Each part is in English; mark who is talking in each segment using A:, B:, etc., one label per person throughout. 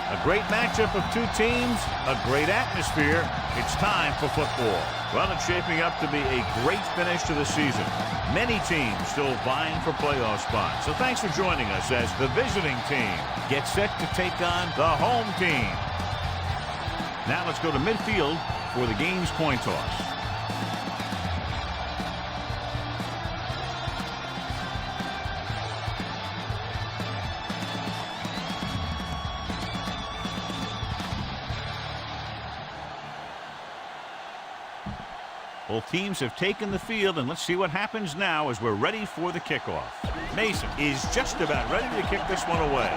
A: A great matchup of two teams, a great atmosphere. It's time for football. Well, it's shaping up to be a great finish to the season. Many teams still vying for playoff spots. So thanks for joining us as the visiting team gets set to take on the home team. Now let's go to midfield for the game's coin toss. Both teams have taken the field, and let's see what happens now as we're ready for the kickoff. Mason is just about ready to kick this one away.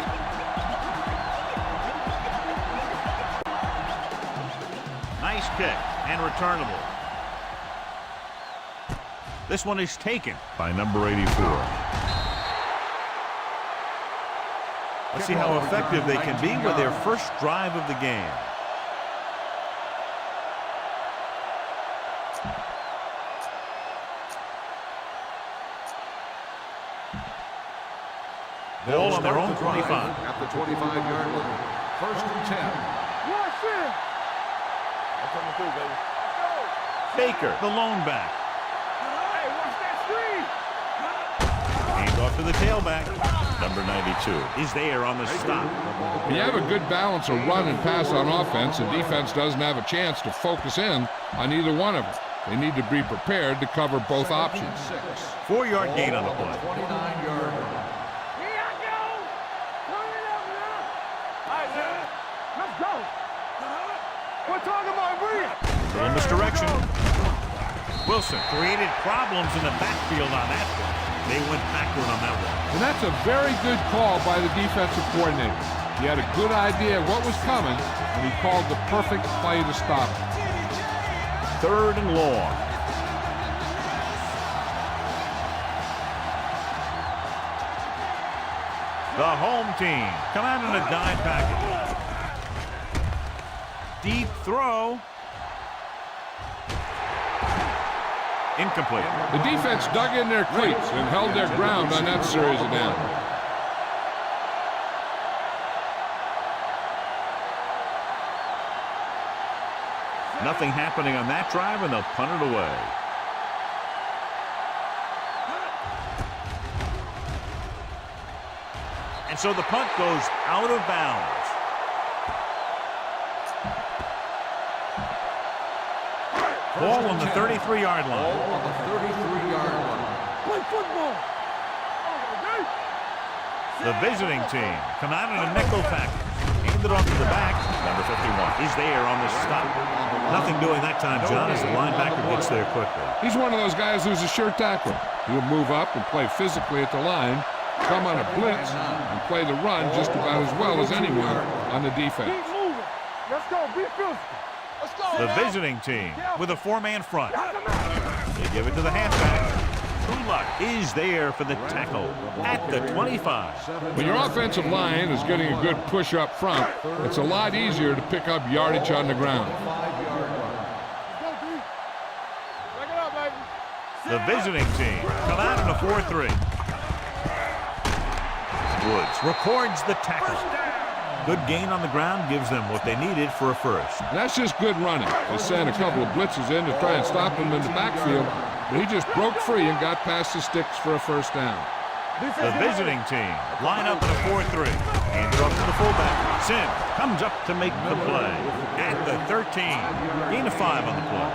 A: Nice kick and returnable. This one is taken by number 84. Let's see how effective they can be with their first drive of the game. Ball on their own 25.
B: At the 25-yard line. First and 10.
A: Baker, the lone back.
C: Hey, watch that screen.
A: Hand off to the tailback. Number 92 is there on the stop.
D: When you have a good balance of run and pass on offense, the defense doesn't have a chance to focus in on either one of them. They need to be prepared to cover both options.
A: 4-yard gain on the play.
B: 29-yard line.
A: In misdirection. Wilson created problems in the backfield on that one. They went backward on that one.
D: And that's a very good call by the defensive coordinator. He had a good idea of what was coming, and he called the perfect play to stop it.
A: 3rd and long. The home team come out in a dime package. Deep throw. Incomplete.
D: The defense dug in their cleats and held their ground on that series of downs.
A: Nothing happening on that drive, and they'll punt it away. And so the punt goes out of bounds. Ball on the 33-yard line.
B: Ball on the 33-yard line.
C: Play football.
A: The visiting team come out in a nickel package. Hand it off to the back. Number 51 is there on the stop. Nothing doing that time, John, as the linebacker gets there quickly.
D: He's one of those guys who's a sure tackler. He'll move up and play physically at the line, come on a blitz, and play the run just about as well as anyone on the defense.
C: Keep moving. Let's go. Be physical. Let's go.
A: The visiting team with a 4-man front. They give it to the halfback. Kulak is there for the tackle at the 25.
D: When your offensive line is getting a good push up front, it's a lot easier to pick up yardage on the ground.
A: The visiting team come out in a 4-3. Woods records the tackle. Good gain on the ground gives them what they needed for a first.
D: And that's just good running. They sent a couple of blitzes in to try and stop him in the backfield, but he just broke free and got past the sticks for a first down.
A: The visiting team line up in a 4-3. Hand it off to the fullback. Sim comes up to make the play at the 13. Gain of 5 on the play.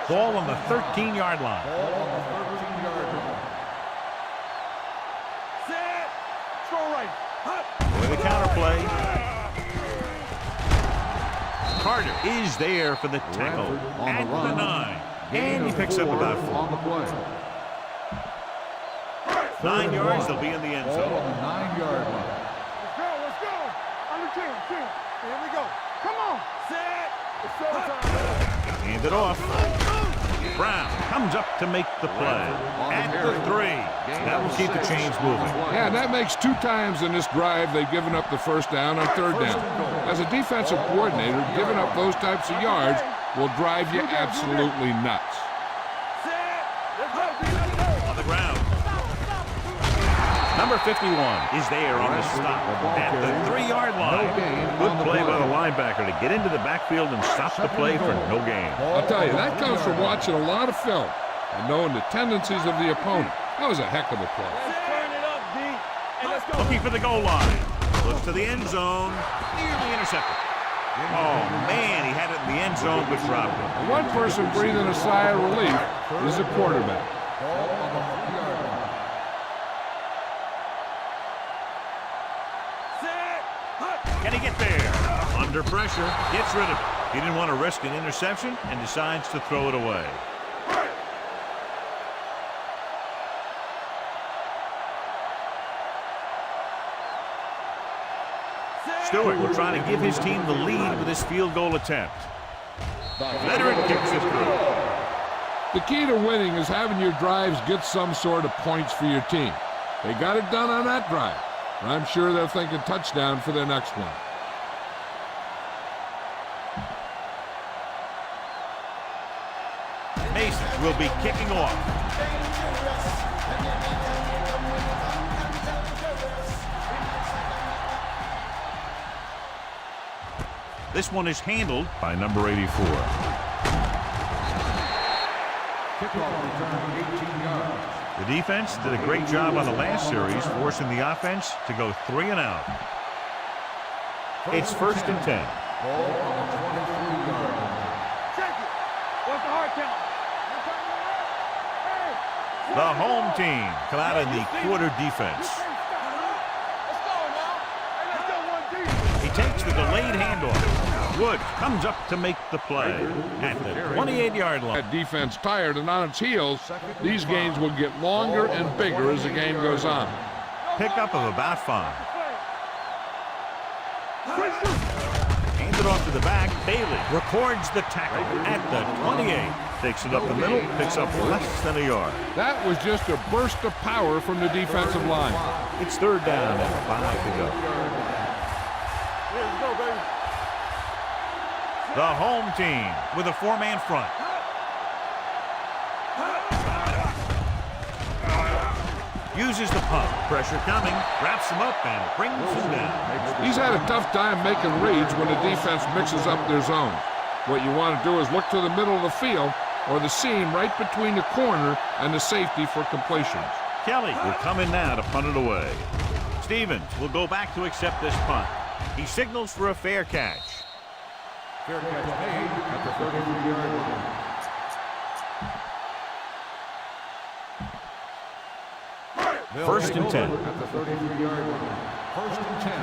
A: Ball on the 13-yard line. With a counter play. Carter is there for the tackle at the 9. And he picks up about 4. 9 yards, they'll be in the end zone.
B: On the 9-yard line.
C: Let's go. On the 10. Here we go. Come on. Set. It's showtime.
A: Hand it off. Brown comes up to make the play at the 3. That will keep the chains moving.
D: Yeah, and that makes 2 times in this drive they've given up the first down on 3rd down. As a defensive coordinator, giving up those types of yards will drive you absolutely nuts.
A: On the ground. Number 51 is there on the stop at the 3-yard line. Good play by the linebacker to get into the backfield and stop the play for no gain.
D: I'll tell you, that comes from watching a lot of film and knowing the tendencies of the opponent. That was a heck of a play.
C: Turn it up, D. And let's go.
A: Looking for the goal line. Looks to the end zone. Nearly intercepted. Oh, man, he had it in the end zone, but dropped it.
D: One person breathing a sigh of relief is the quarterback.
A: Can he get there? Under pressure, gets rid of it. He didn't want to risk an interception and decides to throw it away. Stewart will try to give his team the lead with his field goal attempt. Veteran kicks it through.
D: The key to winning is having your drives get some sort of points for your team. They got it done on that drive. And I'm sure they're thinking touchdown for their next one.
A: Mason will be kicking off. This one is handled by number 84.
B: Kickoff return, 18 yards.
A: The defense did a great job on the last series, forcing the offense to go 3 and out. It's 1st and 10.
B: Ball on the 23-yard line.
C: Check it. What's the hard count?
A: The home team come out in the quarter defense.
C: Let's go now. Hey, let's go 1D.
A: He takes the delayed handoff. Wood comes up to make the play at the 28-yard line.
D: That defense tired and on its heels, these games will get longer and bigger as the game goes on.
A: Pickup of about 5. Handed off to the back. Bailey records the tackle at the 28. Takes it up the middle, picks up less than a yard.
D: That was just a burst of power from the defensive line.
A: It's 3rd down and 5 to go.
C: Let's go, baby.
A: The home team with a 4-man front. Uses the pump. Pressure coming. Wraps him up and brings him down.
D: He's had a tough time making reads when the defense mixes up their zone. What you want to do is look to the middle of the field or the seam right between the corner and the safety for completions.
A: Kelly will come in now to punt it away. Stevens will go back to accept this punt. He signals for a fair catch.
B: Fair catch made at the 33-yard line.
A: First and 10.
B: At the 33-yard line. 1st and 10.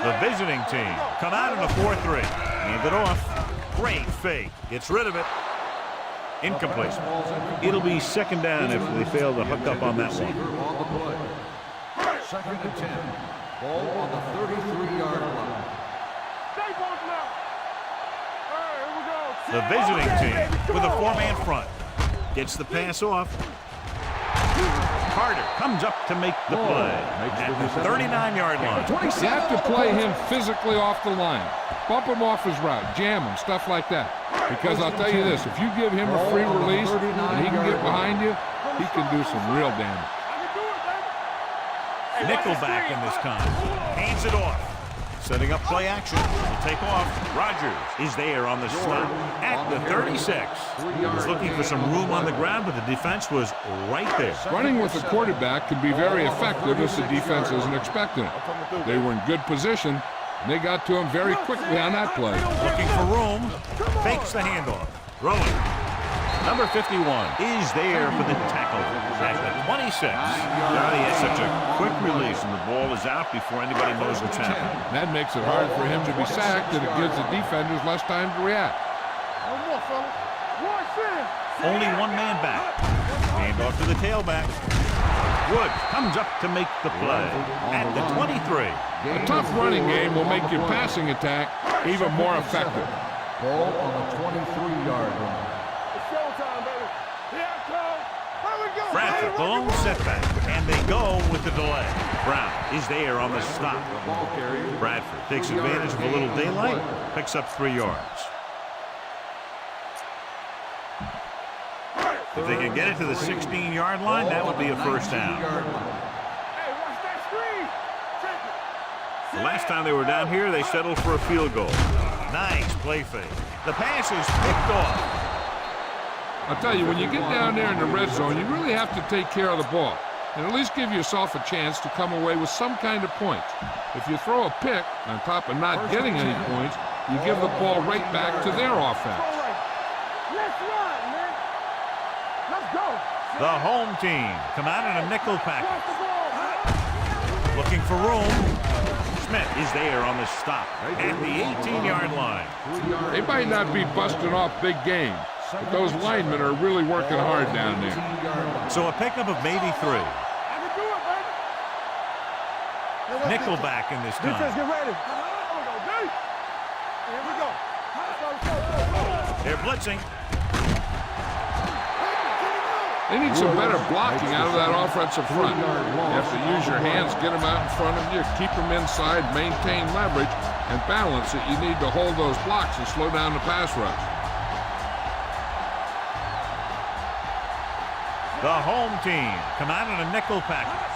A: The visiting team come out in a 4-3. Hand it off. Great fake. Gets rid of it. Incomplete. It'll be 2nd down if they fail to hook up on that one.
B: On the play. 2nd and 10. Ball on the 33-yard line.
A: The visiting team with a 4-man front. Gets the pass off. Carter comes up to make the play at the 39-yard line.
D: You have to play him physically off the line. Bump him off his route, jam him, stuff like that. Because I'll tell you this, if you give him a free release and he can get behind you, he can do some real damage.
A: Nickelback in this time. Hands it off. Setting up play action. Will take off. Rogers is there on the slot at the 36. He was looking for some room on the ground, but the defense was right there.
D: Running with the quarterback can be very effective if the defense isn't expecting it. They were in good position, and they got to him very quickly on that play.
A: Looking for room. Fakes the handoff. Throwing. Number 51 is there for the tackle at the 26. Johnny has such a quick release, and the ball is out before anybody knows what's happening.
D: That makes it hard for him to be sacked, and it gives the defenders less time to react.
A: Only 1 man back. Hand off to the tailback. Wood comes up to make the play at the 23.
D: A tough running game will make your passing attack even more effective.
B: Ball on the 23-yard line.
A: Bradford, the lone setback, and they go with the delay. Brown is there on the stop. Bradford takes advantage of a little daylight, picks up 3 yards. If they can get it to the 16-yard line, that would be a first down.
C: Hey, watch that screen. Check it.
A: The last time they were down here, they settled for a field goal. Nice play fake. The pass is picked off.
D: I'll tell you, when you get down there in the red zone, you really have to take care of the ball and at least give yourself a chance to come away with some kind of points. If you throw a pick on top of not getting any points, you give the ball right back to their offense.
C: Let's run, man. Let's go.
A: The home team come out in a nickel package.
C: Watch the ball.
A: Looking for room. Smith is there on the stop at the 18-yard line.
D: They might not be busting off big games, but those linemen are really working hard down there.
A: So a pickup of maybe 3.
C: I can do it, baby.
A: Nickelback in this
C: Defense,
A: time.
C: get ready. Here we go. Go.
A: They're blitzing.
D: They need some better blocking out of that offensive front. You have to use your hands, get them out in front of you, keep them inside, maintain leverage, and balance it. You need to hold those blocks and slow down the pass rush.
A: The home team come out in a nickel package.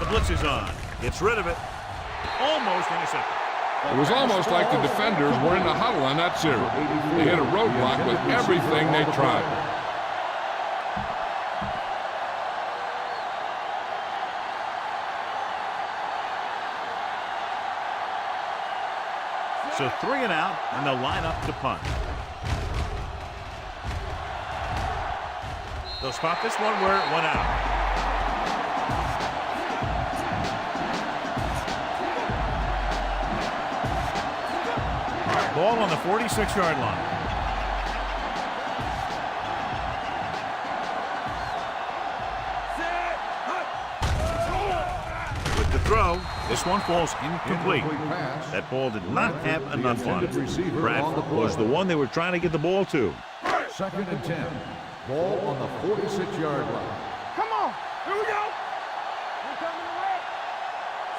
A: The blitz is on. Gets rid of it. Almost intercepted.
D: It was almost like the defenders were in the huddle on that series. They hit a roadblock with everything they tried.
A: So 3 and out, and they'll line up to punt. They'll spot this one where it went out. Ball on the 46-yard line. With the throw, this one falls incomplete. That ball did not have enough on it. Bradford was the one they were trying to get the ball to.
B: 2nd and 10. Ball on the 46-yard line.
C: Come on. Here we go.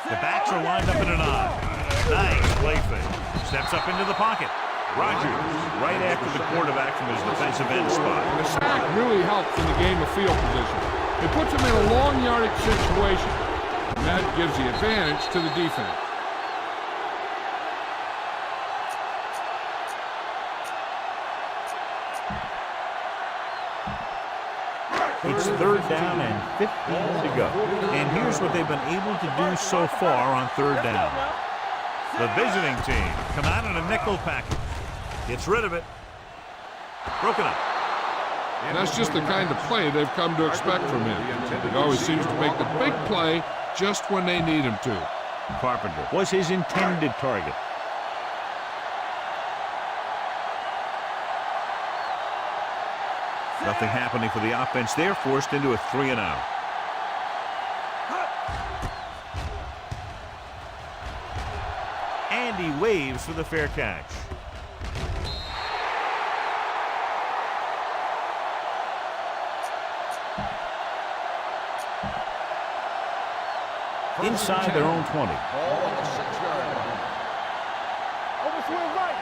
A: The backs are lined up in an eye. Nice play fake. Steps up into the pocket. Rogers right after the quarterback from his defensive end spot.
D: The sack really helps in the game of field position. It puts them in a long yardage situation. And that gives the advantage to the defense.
A: It's 3rd down and 15 to go. And here's what they've been able to do so far on 3rd down. The visiting team come out in a nickel package. Gets rid of it. Broken up.
D: And that's just the kind of play they've come to expect from him. He always seems to make the big play just when they need him to.
A: Carpenter was his intended target. Nothing happening for the offense. They're forced into a 3 and out. And he waves for the fair catch. Inside their own 20.
B: Ball on the 6-yard line.
C: Overswing right.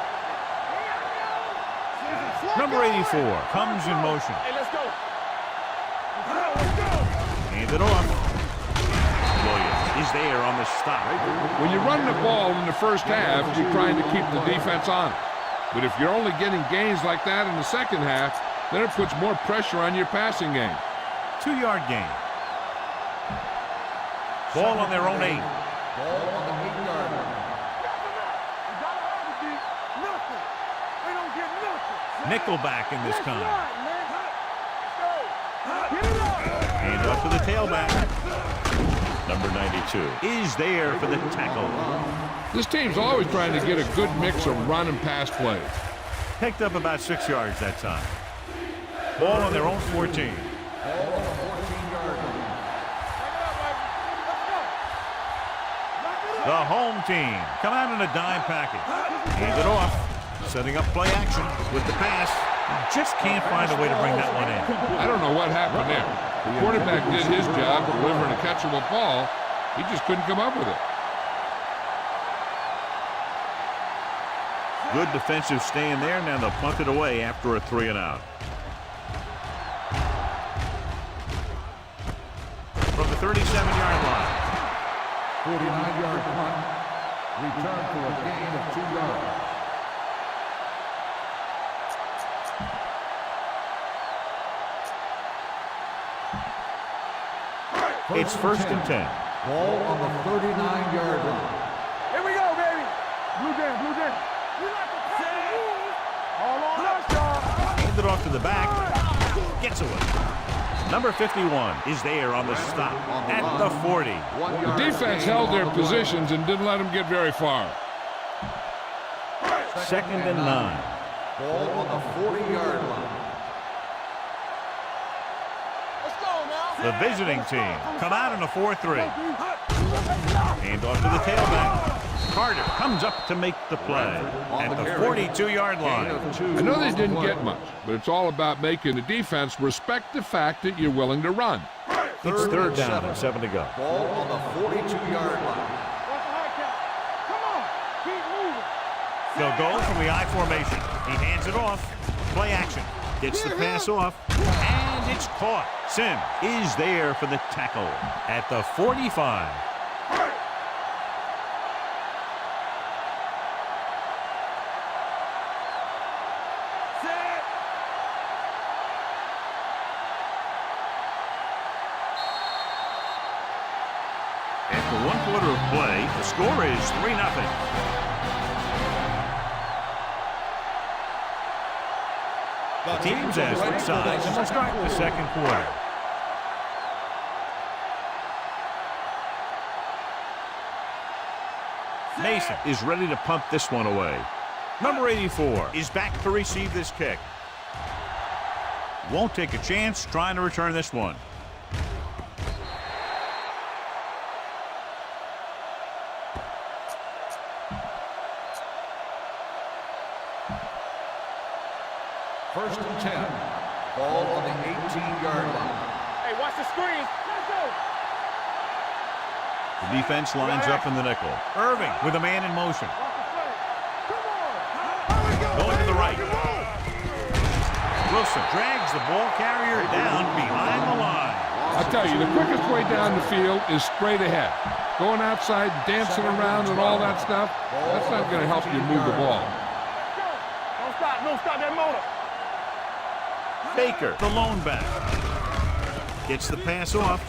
A: Number 84 comes in motion.
C: Hey, let's go. Let's go.
A: Hand it off. Williams is there on the stop.
D: When you run the ball in the first half, you're trying to keep the defense on it. But if you're only getting gains like that in the second half, then it puts more pressure on your passing game.
A: 2-yard gain. Ball on their own 8.
B: Ball on the 8-yard line.
C: Nothing. They don't get nothing.
A: Nickelback in this
C: Let's
A: time.
C: run, man. Get it up.
A: Hand up to the tailback. Number 92 is there for the tackle.
D: This team's always trying to get a good mix of run and pass plays.
A: Picked up about 6 yards that time. Ball on their own 14. The home team come out in a dime package. Hand it off. Setting up play action with the pass. Just can't find a way to bring that one in.
D: I don't know what happened there. The quarterback did his job delivering a catchable ball. He just couldn't come up with it.
A: Good defensive stand there. Now they'll punt it away after a 3-and-out. From the 37-yard line.
B: 49-yard punt. Return for a gain of 2 yards.
A: It's first and 10.
B: Ball on the 39-yard line.
C: Here we go, baby. Blue jam, blue jam. We like to pass the rules. All on us, y'all.
A: Hand it off to the back. Gets away. Number 51 is there on the stop at the 40.
D: The defense held their positions and didn't let them get very far.
A: Second and 9.
B: Ball on the 40-yard line.
A: The visiting team come out in a 4-3. Hand off to the tailback. Carter comes up to make the play at the 42-yard line.
D: I know they didn't get much, but it's all about making the defense respect the fact that you're willing to run.
A: It's third down and 7 to go.
B: Ball on the 42-yard line.
C: Come on, keep moving.
A: They'll go from the I formation. He hands it off. Play action. Gets the pass off. And it's caught. Sim is there for the tackle at the 45. After 1 quarter of play, the score is 3-0. The teams as their sides, and we'll start the second quarter. Mason is ready to punt this one away. Number 84 is back to receive this kick. Won't take a chance trying to return this one.
B: First and 10. Ball on the 18-yard line.
C: Hey, watch the screen. Let's go.
A: The defense lines up in the nickel. Irving with a man in motion. Going to the right. Wilson drags the ball carrier down behind the line.
D: I tell you, the quickest way down the field is straight ahead. Going outside, dancing around and all that stuff, that's not going to help you move the ball.
C: Don't stop that motor.
A: Baker, the lone back. Gets the pass off.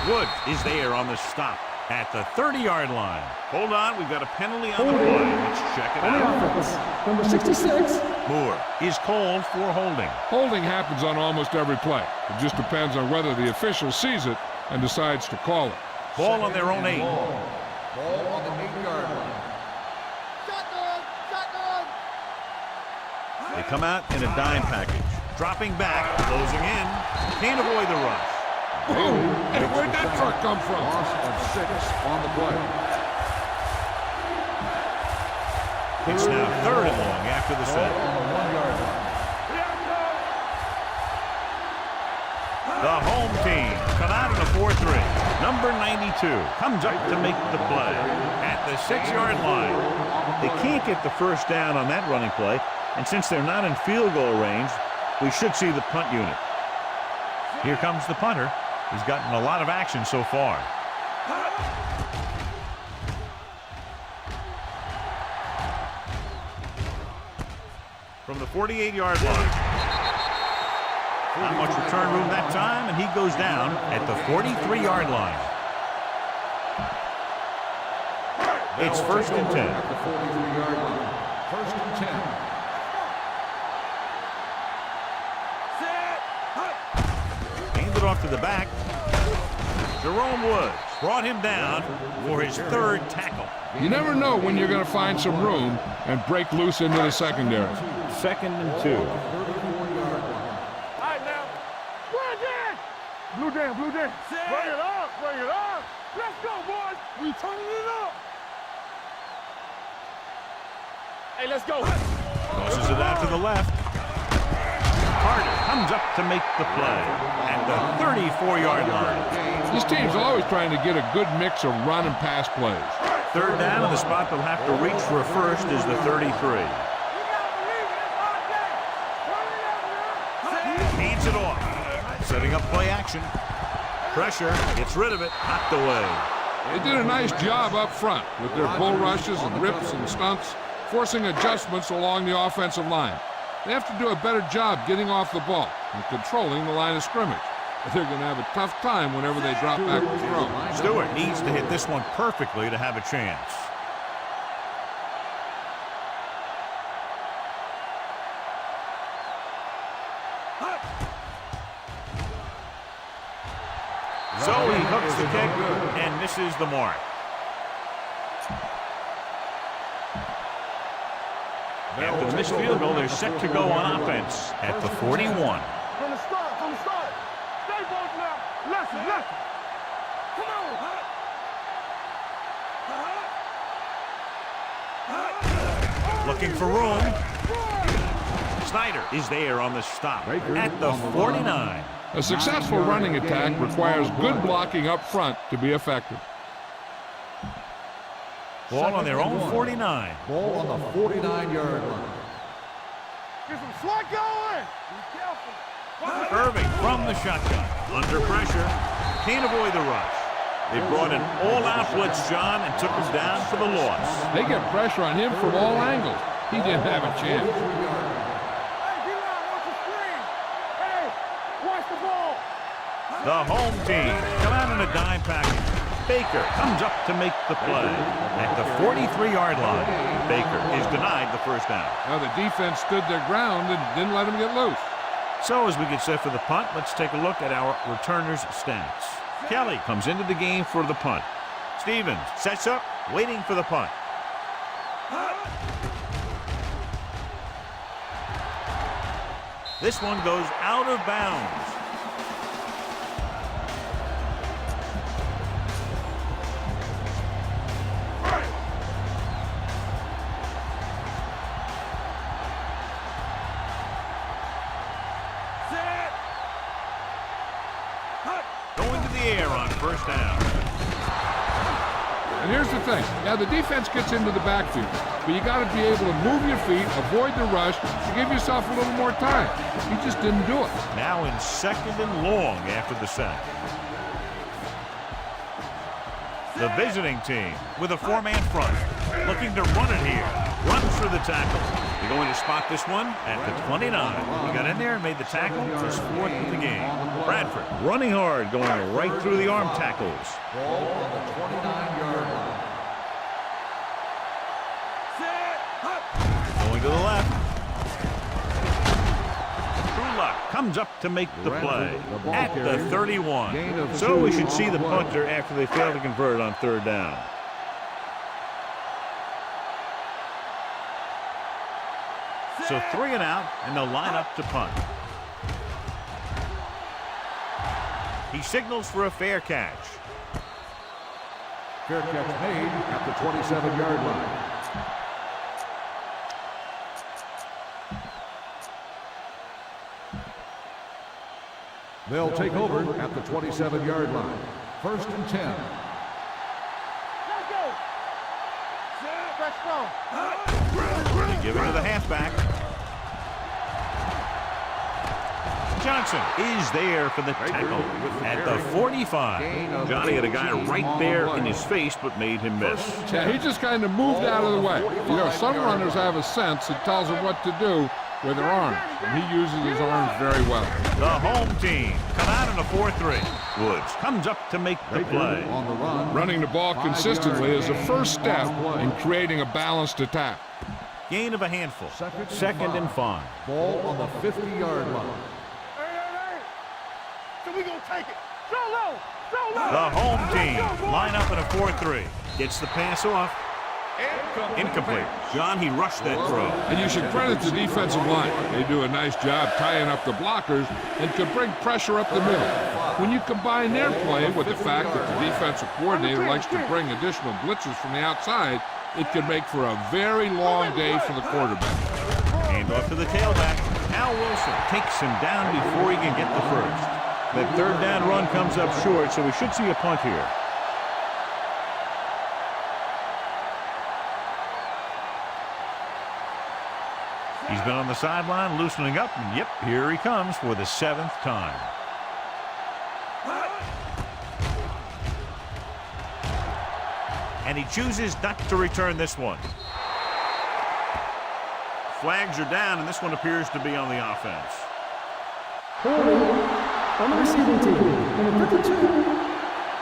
A: Wood is there on the stop at the 30-yard line. Hold on, we've got a penalty on the play. Let's check it out.
E: Number 66.
A: Moore is called for holding.
D: Holding happens on almost every play. It just depends on whether the official sees it and decides to call it.
A: Ball on their own 8.
B: Ball on the 8-yard line.
A: They come out in a dime package. Dropping back, closing in. Can't avoid the rush.
D: Oh, and where'd that truck come from?
B: Loss of 6 on the play.
A: It's now third and long after the set.
B: On the 1-yard line.
A: The home team come out in a 4-3. Number 92 comes up to make the play at the 6-yard line. They can't get the first down on that running play, and since they're not in field goal range, we should see the punt unit. Here comes the punter. He's gotten a lot of action so far. From the 48-yard line. Not much return room that time, and he goes down at the 43-yard line. It's first and 10.
B: At the 43-yard line. First and 10.
A: Handed off to the back. Jerome Woods brought him down for his third tackle.
D: You never know when you're going to find some room and break loose into the secondary.
A: Second and 2.
B: 34-yard line.
C: All right, now. Blue jam, blue jam. Bring it up, bring it up. Let's go, boys. We turning it up. Hey, let's go.
A: Tosses it out to the left. Carter comes up to make the play at the 34-yard line.
D: This team's always trying to get a good mix of run and pass plays.
A: Third down, and the spot they'll have to reach for a first is the 33. Hands it off. Setting up play action. Pressure, gets rid of it, knocked away.
D: They did a nice job up front with their bull rushes and rips and stunts, forcing adjustments along the offensive line. They have to do a better job getting off the ball and controlling the line of scrimmage. They're going to have a tough time whenever they drop back to throw.
A: Stewart needs to hit this one perfectly to have a chance. So he hooks the kick and misses the mark. After the missed field goal, they're set to go on offense at the 41.
C: From the start, from the start. Stay both now. Listen. Come on.
A: Looking for room. Snyder is there on the stop at the 49.
D: A successful running attack requires good blocking up front to be effective.
A: Ball on their own 49.
B: Ball on the 49-yard line.
C: Get some slack going. Be careful.
A: Irving from the shotgun. Under pressure. Can't avoid the rush. They brought an all-out blitz, John, and took him down for the loss.
D: They get pressure on him from all angles. He didn't have a chance.
C: Hey, D-line, watch the screen. Hey, watch the ball.
A: The home team come out in a dime package. Baker comes up to make the play at the 43-yard line. Baker is denied the first down.
D: Now the defense stood their ground and didn't let him get loose.
A: So as we get set for the punt, let's take a look at our returners' stats. Kelly comes into the game for the punt. Stevens sets up, waiting for the punt. This one goes out of bounds. Going to the air on first down.
D: And here's the thing. Now the defense gets into the backfield, but you got to be able to move your feet, avoid the rush, to give yourself a little more time. He just didn't do it.
A: Now in second and long after the sack. The visiting team with a four-man front, looking to run it here. Runs for the tackle. They're going to spot this one at the 29. He got in there and made the tackle. His fourth of the game. Bradford running hard, going right through the arm tackles.
B: Ball on the 29-yard line.
A: Going to the left. Truluck comes up to make the play at the 31. So we should see the punter after they fail to convert on third down. So 3 and out, and they'll line up to punt. He signals for a fair catch.
B: Fair catch made at the 27-yard line. They'll take over at the 27-yard line. First and 10.
C: Let's go. Let's go.
A: They give it to the halfback. Johnson is there for the tackle at the 45. Johnny had a guy right there in his face, but made him miss.
D: Yeah, he just kind of moved out of the way. You know, some runners have a sense that tells them what to do with their arms, and he uses his arms very well.
A: The home team come out in a 4-3. Woods comes up to make the play.
B: On the run.
D: Running the ball consistently is the first step in creating a balanced attack.
A: Gain of a handful. Second and 5.
B: Ball on the 50-yard line.
C: Hey. So we gonna take it. So low.
A: The home team line up in a 4-3. Gets the pass off. Incomplete. John, he rushed that throw.
D: And you should credit the defensive line. They do a nice job tying up the blockers and can bring pressure up the middle. When you combine their play with the fact that the defensive coordinator likes to bring additional blitzes from the outside, it can make for a very long day for the quarterback.
A: Hand off to the tailback. Al Wilson takes him down before he can get the first. That third down run comes up short, so we should see a punt here. the sideline, loosening up. And yep, here he comes for the 7th time. And he chooses not to return this one. Flags are down, and this one appears to be on the offense.
E: On the receiving team, number 52.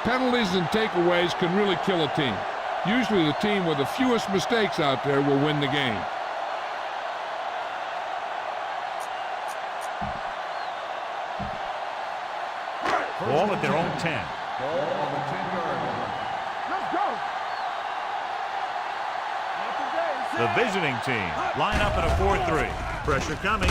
D: Penalties and takeaways can really kill a team. Usually the team with the fewest mistakes out there will win the game.
A: Ball at their own 10.
B: Ball on the 10-yard line.
C: Let's go.
A: The visiting team line up in a 4-3. Pressure coming.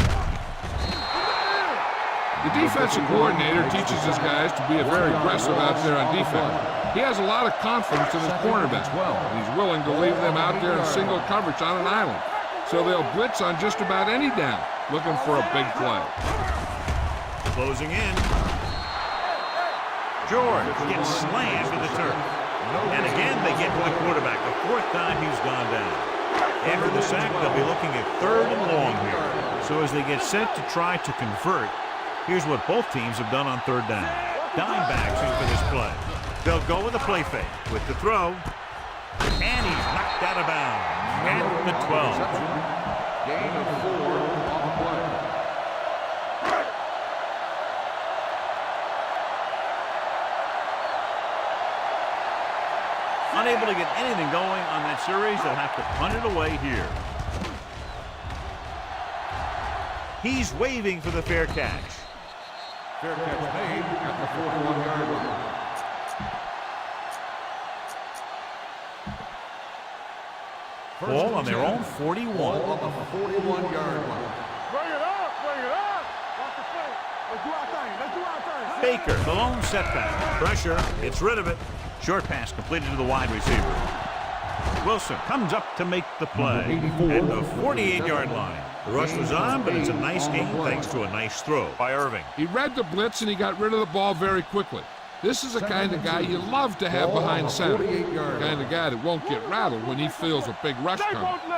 D: The defensive coordinator teaches his guys to be very aggressive out there on defense. He has a lot of confidence in his cornerback. He's willing to leave them out there in single coverage on an island. So they'll blitz on just about any down, looking for a big play.
A: Closing in. George gets slammed to the turf. And again, they get to the quarterback. The 4th time he's gone down. After the sack, they'll be looking at 3rd and long here. So as they get set to try to convert, here's what both teams have done on 3rd down. Dime backs in for this play. They'll go with a play fake with the throw. And he's knocked out of bounds at the 12.
B: Gain of 4 on the play.
A: Unable to get anything going on that series, they'll have to punt it away here. He's waving for the fair catch.
B: Fair catch made at the 41-yard line.
A: Ball on their own 41.
B: Ball on the 41-yard line.
C: Bring it up, bring it up. Watch the play. Let's do our thing, let's do our thing.
A: Baker, the lone setback. Pressure, gets rid of it. Short pass completed to the wide receiver. Wilson comes up to make the play at the 48-yard line. The rush was on, but it's a nice game thanks to a nice throw by Irving.
D: He read the blitz and he got rid of the ball very quickly. This is the kind of guy you love to have behind center. The kind of guy that won't get rattled when he feels a big rush
C: Stay
D: coming.
C: both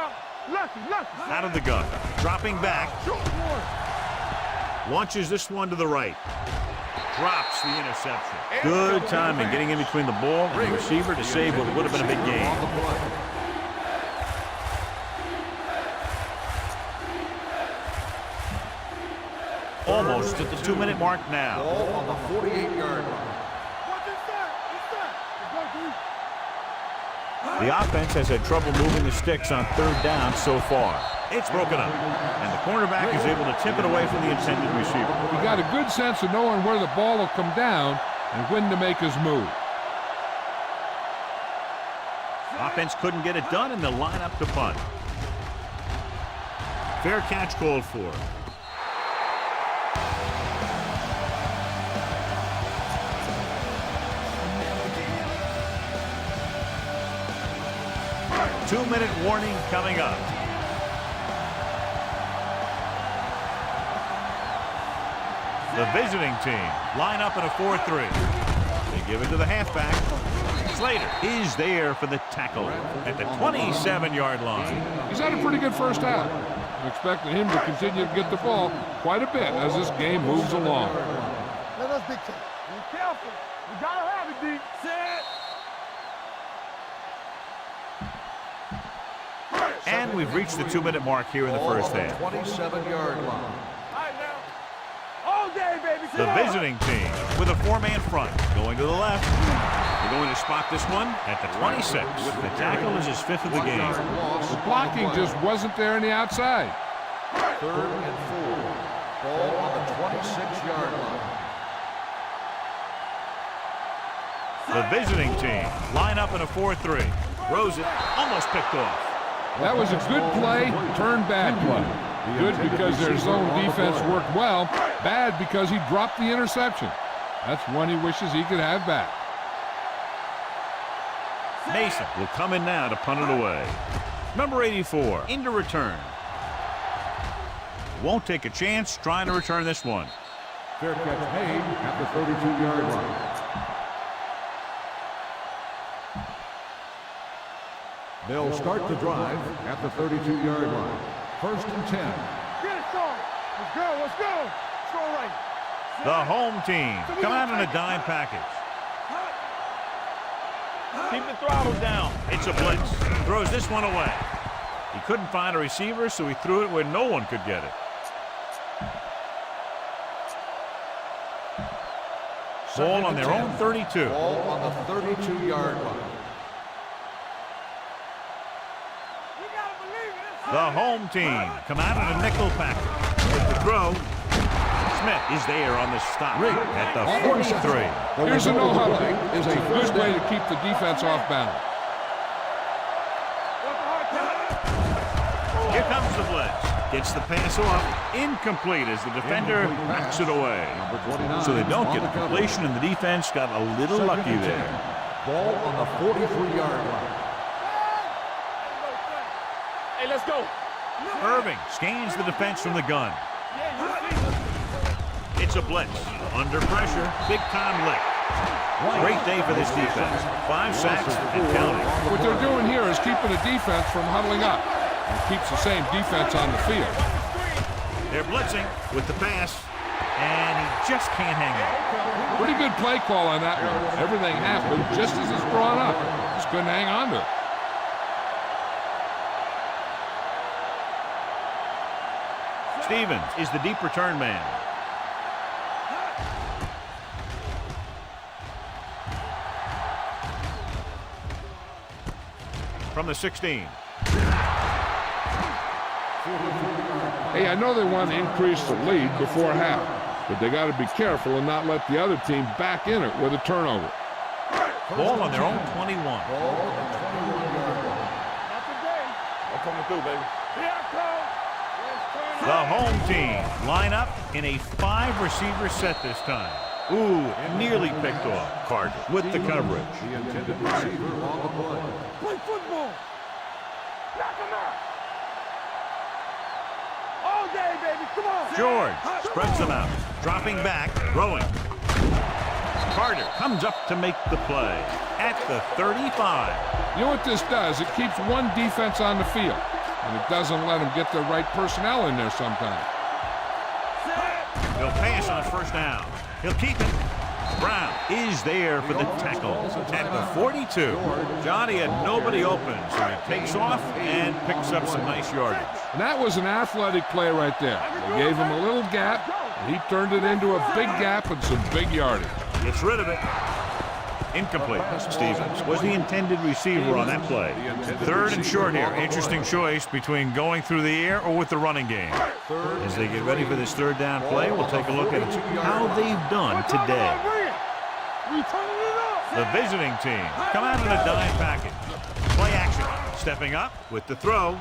C: left. Lefty.
A: Out of the gun, dropping back. Launches this one to the right. Drops the interception. Good timing getting in between the ball and the receiver to save what would have been a big game. Almost at the 2-minute mark now.
B: Ball on the 48-yard line.
A: The offense has had trouble moving the sticks on 3rd down so far. It's broken up, and the cornerback is able to tip it away from the intended receiver.
D: He got a good sense of knowing where the ball will come down and when to make his move.
A: Offense couldn't get it done, and they'll line up to punt. Fair catch called for. Two-minute warning coming up. The visiting team line up in a 4-3. They give it to the halfback. Slater is there for the tackle at the 27-yard line.
D: He's had a pretty good first half. I'm expecting him to continue to get the ball quite a bit as this game moves along.
C: Let us dictate. Be careful. We gotta have it, D. Set.
A: And we've reached the 2-minute mark here in the first half.
B: 27-yard line.
C: All right, now. All day, baby.
A: The visiting team with a 4-man front going to the left. They're going to spot this one at the 26. The tackle is his 5th of the game.
D: The blocking just wasn't there on the outside.
B: 3rd and 4. Ball on the 26-yard line.
A: The visiting team line up in a 4-3. Throws it, almost picked off.
D: That was a good play, turned bad play. Good because their zone defense worked well. Bad because he dropped the interception. That's one he wishes he could have back.
A: Mason will come in now to punt it away. Number 84 into return. Won't take a chance trying to return this one.
B: Fair catch made at the 32-yard line. They'll start the drive at the 32-yard line. 1st and 10.
C: Let's go, let's go. Let's go right.
A: The home team come out in a dime package. Keep the throttle down. It's a blitz. Throws this one away. He couldn't find a receiver, so he threw it where no one could get it. Ball on their own 32.
B: Ball on the 32-yard line.
A: The home team come out in a nickel package. With the throw, Smith is there on the stop at the 43.
D: Here's a no-huddle. It's a good way to keep the defense off balance.
A: Here comes the blitz. Gets the pass off. Incomplete as the defender knocks it away. So they don't get the completion, and the defense got a little lucky there.
B: Ball on the 43-yard line.
C: Hey, let's go.
A: Irving scans the defense from the gun. It's a blitz. Under pressure. Big-time lick. Great day for this defense. 5 sacks and counting.
D: What they're doing here is keeping the defense from huddling up. It keeps the same defense on the field.
A: They're blitzing with the pass, and he just can't hang on.
D: Pretty good play call on that one. Everything happened just as it's brought up. Just couldn't hang on to it.
A: Stevens is the deep return man. From the 16.
D: Hey, I know they want to increase the lead before half, but they got to be careful and not let the other team back in it with a turnover.
A: Ball on their own 21.
C: Not today.
F: I'm coming through, baby.
C: Here I come.
A: The home team line up in a 5-receiver set this time. Ooh, nearly picked off. Carter with the coverage.
B: The intended receiver on the play.
C: Play football. Knock him out. All day, baby. Come on.
A: George spreads them out. Dropping back, throwing. Carter comes up to make the play at the 35.
D: You know what this does? It keeps one defense on the field, and it doesn't let them get the right personnel in there sometimes.
A: He'll pass on first down. He'll keep it. Brown is there for the tackle at the 42. Johnny had nobody open, so he takes off and picks up some nice yardage.
D: And that was an athletic play right there. They gave him a little gap, and he turned it into a big gap and some big yardage.
A: Gets rid of it. Incomplete. Stevens was the intended receiver on that play. 3rd and short here. Interesting choice between going through the air or with the running game. As they get ready for this 3rd down play, we'll take a look at how they've done today. The visiting team come out in a dime package. Play action. Stepping up with the throw.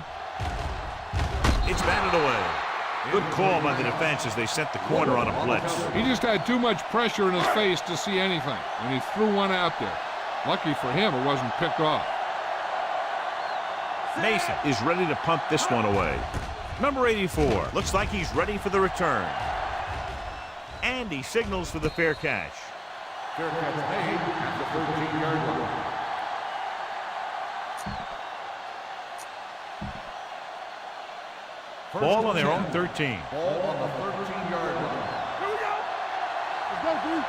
A: It's batted away. Good call by the defense as they set the corner on a blitz.
D: He just had too much pressure in his face to see anything, and he threw one out there. Lucky for him, it wasn't picked off.
A: Mason is ready to punt this one away. Number 84 looks like he's ready for the return. And he signals for the fair catch.
B: Fair catch made at the 13-yard line.
A: Ball on their own 13.
B: Ball on the 13-yard line.
C: Here we go. Let's go, dude.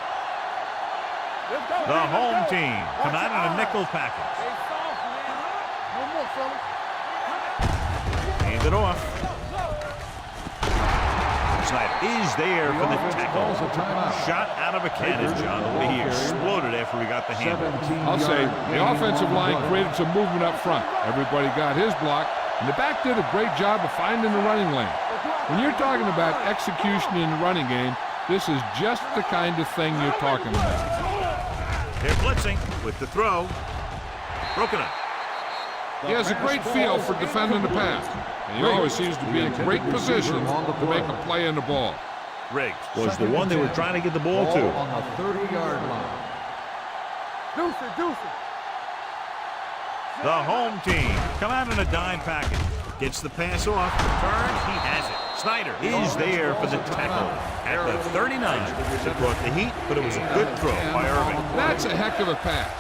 C: Let's go.
A: The home team come out in a nickel package.
C: Stay soft, man. No more, fellas.
A: Hand it off. Snyder is there for the tackle. Shot out of a cannon, John. He exploded after he got the handle.
D: I'll say the offensive line created some movement up front. Everybody got his block, and the back did a great job of finding the running lane. When you're talking about execution in the running game, this is just the kind of thing you're talking about.
A: They're blitzing with the throw. Broken up.
D: He has a great feel for defending the pass, and he always seems to be in great position to make a play in the ball.
A: Riggs was the one they were trying to get the ball to.
B: On the 30-yard line.
C: Deuce it, deuce it.
A: The home team come out in a dime package. Gets the pass off. Turns. He has it. Snyder is there for the tackle at the 39. It brought the heat, but it was a good throw by Irving.
D: That's a heck of a pass.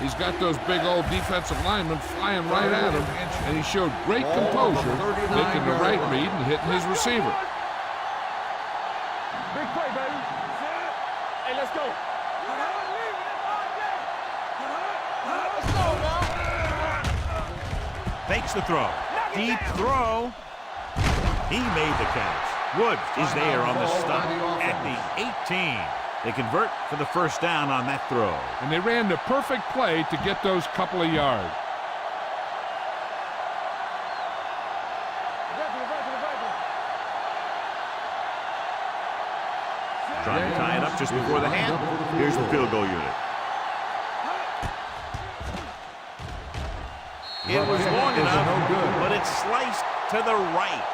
D: He's got those big old defensive linemen flying right at him, and he showed great composure, making the right read and hitting his receiver.
A: Fakes the throw. Deep throw. He made the catch. Woods is there on the stop at the 18. They convert for the first down on that throw.
D: And they ran the perfect play to get those couple of yards.
A: Trying to tie it up just before the hand. Here's the field goal unit. It was long enough, but it's sliced to the right.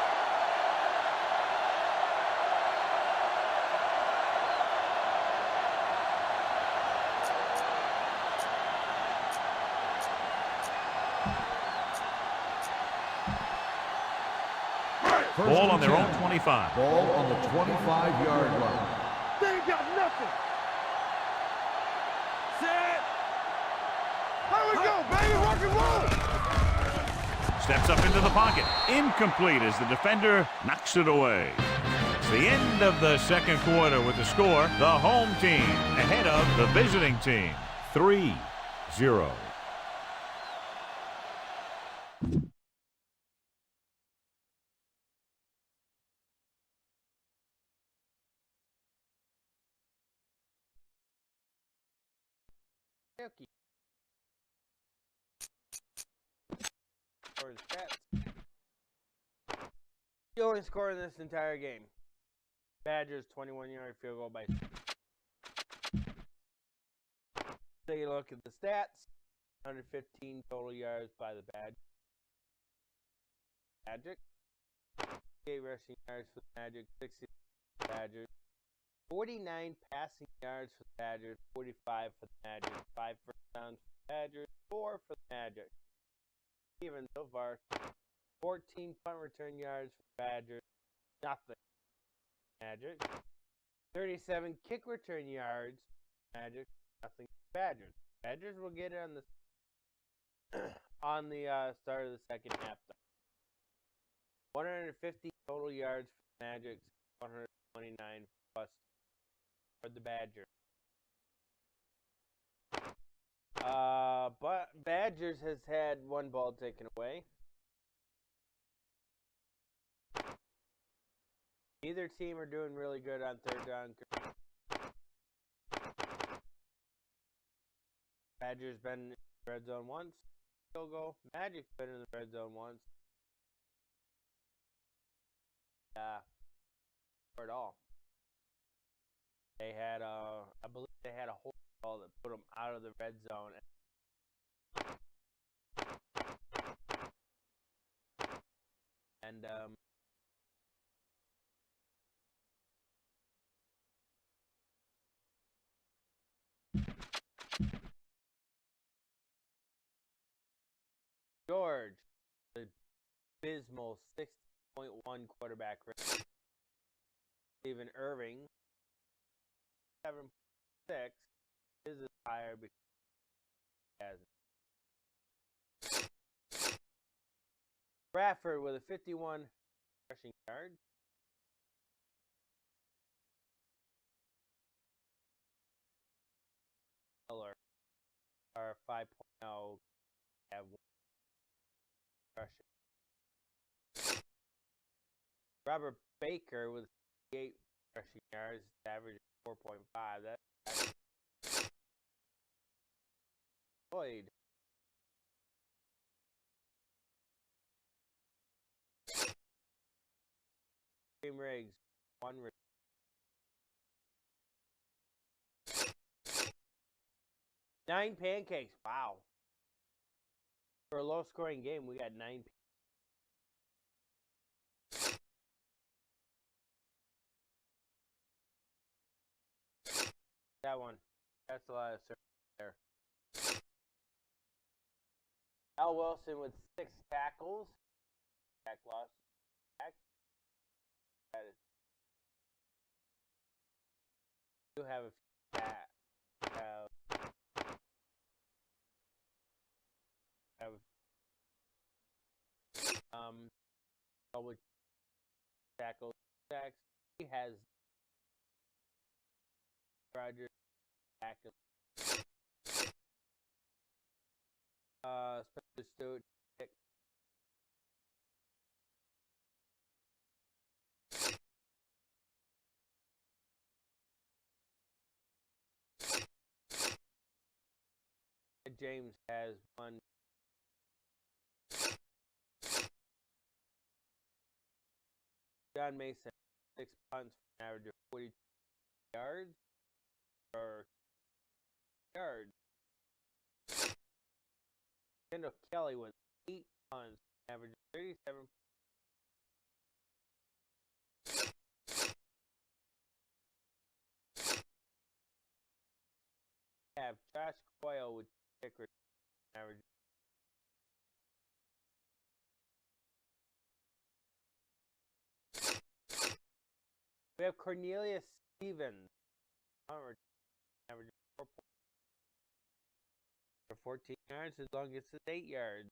A: Ball on their own 25.
B: Ball on the 25-yard line.
C: They ain't got nothing. Set. Here we go, baby. Rock and roll.
A: Steps up into the pocket. Incomplete as the defender knocks it away. It's the end of the second quarter with the score. The home team ahead of the visiting team. 3-0.
F: The only score in this entire game. Badgers 21-yard field goal by. Take a look at the stats. 115 total yards by the Magic. 8 rushing yards for the Magic. 60 for the Badgers. 49 passing yards for the Badgers. 45 for the Magic. 5 first downs for the Badgers. 4 for the Magic. Even so far, 14 punt return yards for the Badgers. Nothing. Magic. 37 kick return yards. Magic. Nothing. Badgers. Badgers will get it on the start of the second half. 150 total yards for the Magic. 129 plus for the Badgers. But Badgers has had one ball taken away. Neither team are doing really good on third down. Badgers been in the red zone once. Field goal. Magic's been in the red zone once. Or at all. They had I believe they had a hold ball that put them out of the red zone. And George, the abysmal 6.1 quarterback rating. Stephen Irving, 7.6, is higher because he has. Bradford with a 51 rushing yard. Miller, our 5.0, have one rushing. Robert Baker with 8 rushing yards, average 4.5. That's Floyd. Game Riggs, 1 rushing. Nine pancakes. Wow. For a low-scoring game, we got 9. That one. That's a lot of service there. Al Wilson with 6 tackles. Tack loss. Tack. That is. You have a few double tackle sacks. He has Roger tackle. Spencer Stewart James has one. John Mason, 6 punts for an average of 42 yards. Or yards. Kendall Kelly was 8 punts, average of 37. Have Josh Coyle with kicker average. We have Cornelius Stevens, average 4 points for 14 yards, as long as it's 8 yards.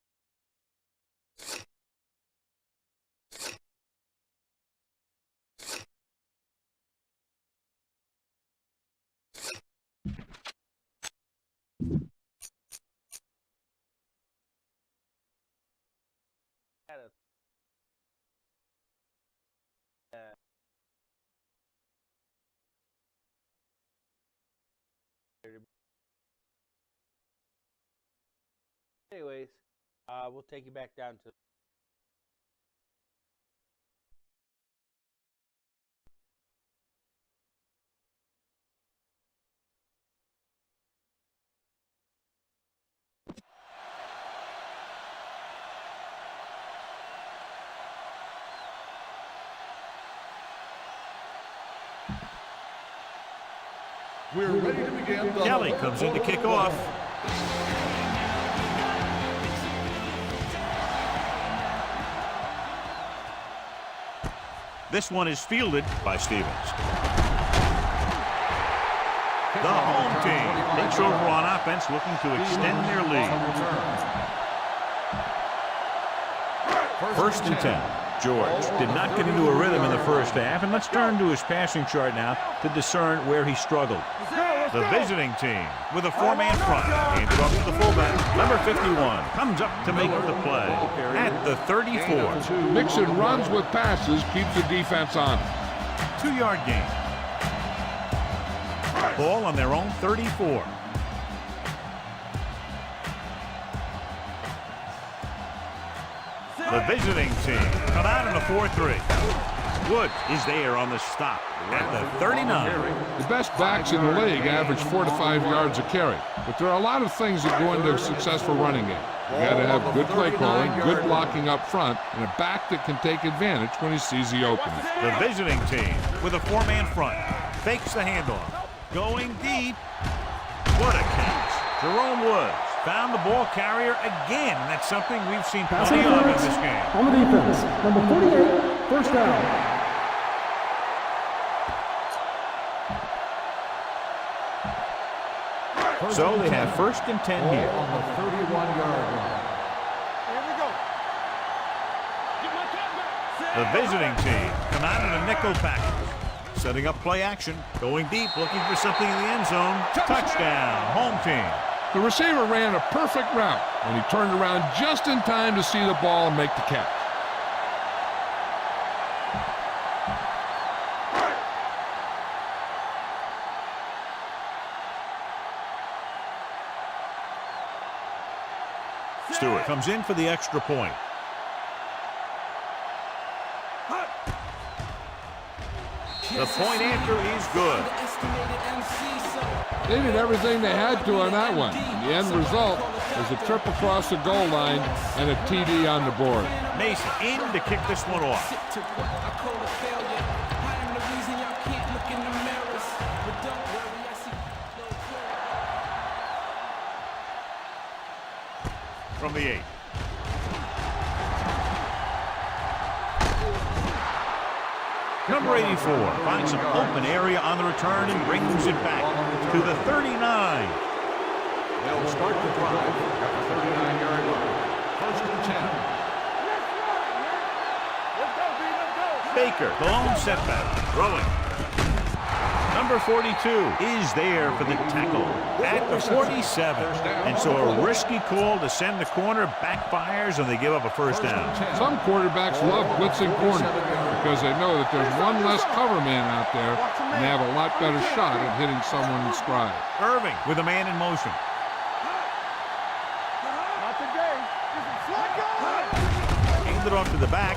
F: Anyways, we'll take you back down to.
B: We're ready to begin.
A: Kelly comes in to kick off. This one is fielded by Stevens. The home team takes over on offense, looking to extend their lead. 1st and 10. George did not get into a rhythm in the first half, and let's turn to his passing chart now to discern where he struggled. The visiting team with a 4-man front. Handed off to the fullback. Number 51 comes up to make the play at the 34.
D: Mixing runs with passes keeps the defense on.
A: 2-yard gain. Ball on their own 34. The visiting team come out in a 4-3. Woods is there on the stop at the 39.
D: The best backs in the league average 4 to 5 yards a carry. But there are a lot of things that go into a successful running game. You got to have good play calling, good blocking up front, and a back that can take advantage when he sees the opening.
A: The visiting team with a 4-man front fakes the handoff. Going deep. What a catch. Jerome Woods found the ball carrier again. That's something we've seen plenty of in this game.
E: On the defense, number 48, first down.
A: So they have 1st and 10 here.
B: On the 31-yard line.
C: Here we go.
A: The visiting team come out in a nickel package. Setting up play action. Going deep, looking for something in the end zone. Touchdown, home team.
D: The receiver ran a perfect route, and he turned around just in time to see the ball and make the catch.
A: Stewart comes in for the extra point. The point after is good.
D: They did everything they had to on that one. And the end result was a trip across the goal line and a TD on the board.
A: Mason in to kick this one off. From the 8. Number 84 finds some open area on the return and brings it back to the 39.
B: They'll start the drive at the 39-yard line. 1st and 10.
A: Baker, the lone setback, throwing. Number 42 is there for the tackle at the 47. And so a risky call to send the corner backfires and they give up a first down.
D: Some quarterbacks love blitzing corners because they know that there's one less cover man out there and they have a lot better shot at hitting someone in stride.
A: Irving with a man in motion. hand it off to the back.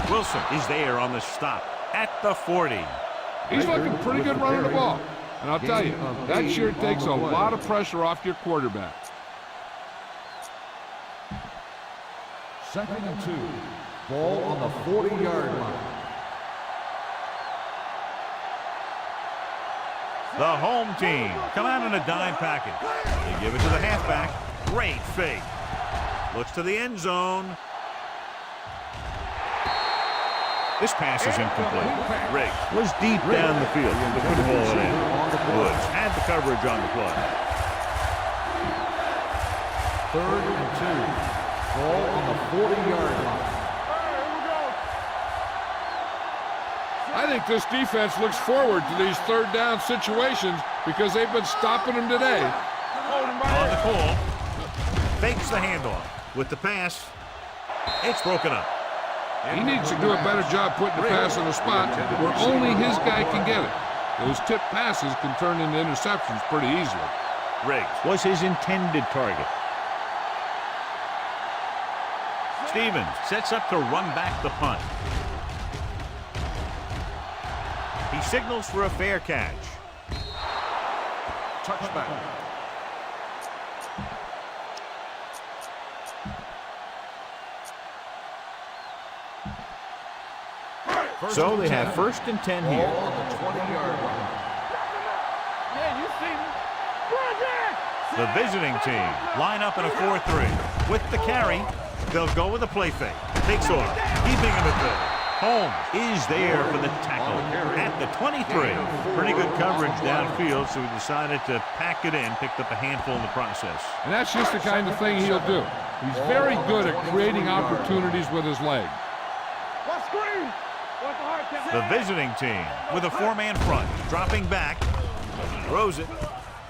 A: Wilson is there on the stop at the 40.
D: He's looking pretty good running the ball. And I'll tell you, that sure takes a lot of pressure off your quarterback.
B: 2nd and 2. Ball on the 40-yard line.
A: The home team come out in a dime package. They give it to the halfback. Great fake. Looks to the end zone. This pass is incomplete. Riggs was deep down the field, but couldn't haul it in. Woods had the coverage on the play.
B: 3rd and 2. Ball on the 40-yard line.
D: I think this defense looks forward to these third down situations because they've been stopping them today.
A: On the call. Fakes the handoff. With the pass, it's broken up.
D: He needs to do a better job putting the pass in a spot where only his guy can get it. Those tip passes can turn into interceptions pretty easily.
A: Riggs was his intended target. Stevens sets up to run back the punt. He signals for a fair catch.
B: Touchback.
A: So they have 1st and 10 here.
B: Ball on the 20-yard line.
C: Yeah, you see me.
A: The visiting team line up in a 4-3. With the carry, they'll go with a play fake. Takes off, keeping him at the Holmes is there for the tackle at the 23. Pretty good coverage downfield, so he decided to pack it in, picked up a handful in the process.
D: And that's just the kind of thing he'll do. He's very good at creating opportunities with his leg.
A: The visiting team with a 4-man front, dropping back, throws it,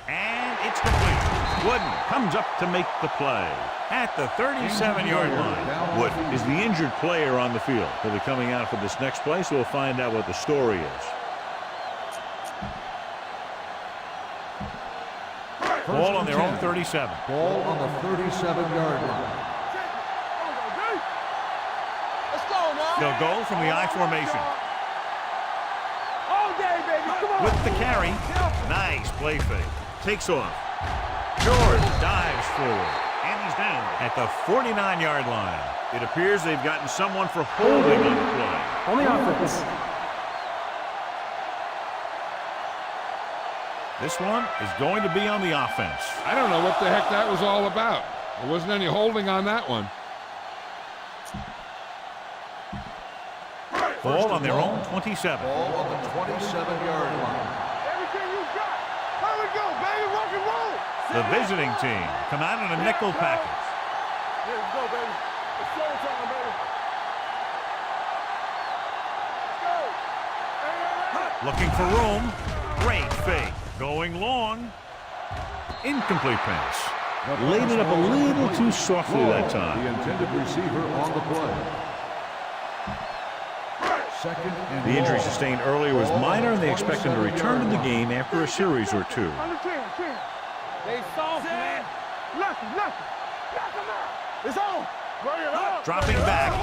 A: and it's complete. Wooden comes up to make the play at the 37-yard line. Wooden is the injured player on the field. They'll be coming out for this next play, so we'll find out what the story is. Ball on their own 37.
B: Ball on the 37-yard line.
A: They'll go from the I formation.
C: All day, baby. Come on.
A: With the carry. Nice play fake. Takes off. George dives forward. And he's down at the 49-yard line. It appears they've gotten someone for holding on the play.
E: On the offense.
A: This one is going to be on the offense.
D: I don't know what the heck that was all about. There wasn't any holding on that one.
A: Ball on their own 27.
B: Ball on the 27-yard line.
C: Everything you got. Here we go, baby. Rock and roll.
A: The visiting team come out in a nickel package.
C: Here we go, baby. It's showtime, baby. Let's go.
A: Looking for room. Great fake. Going long. Incomplete pass. Laid it up a little too softly that time.
B: The intended receiver on the play.
A: The injury sustained earlier was minor, and they expect him to return to the game after a series or two.
C: Under 10. They soft, man. Lucky. Knock him out. It's on. Bring it up.
A: Dropping back.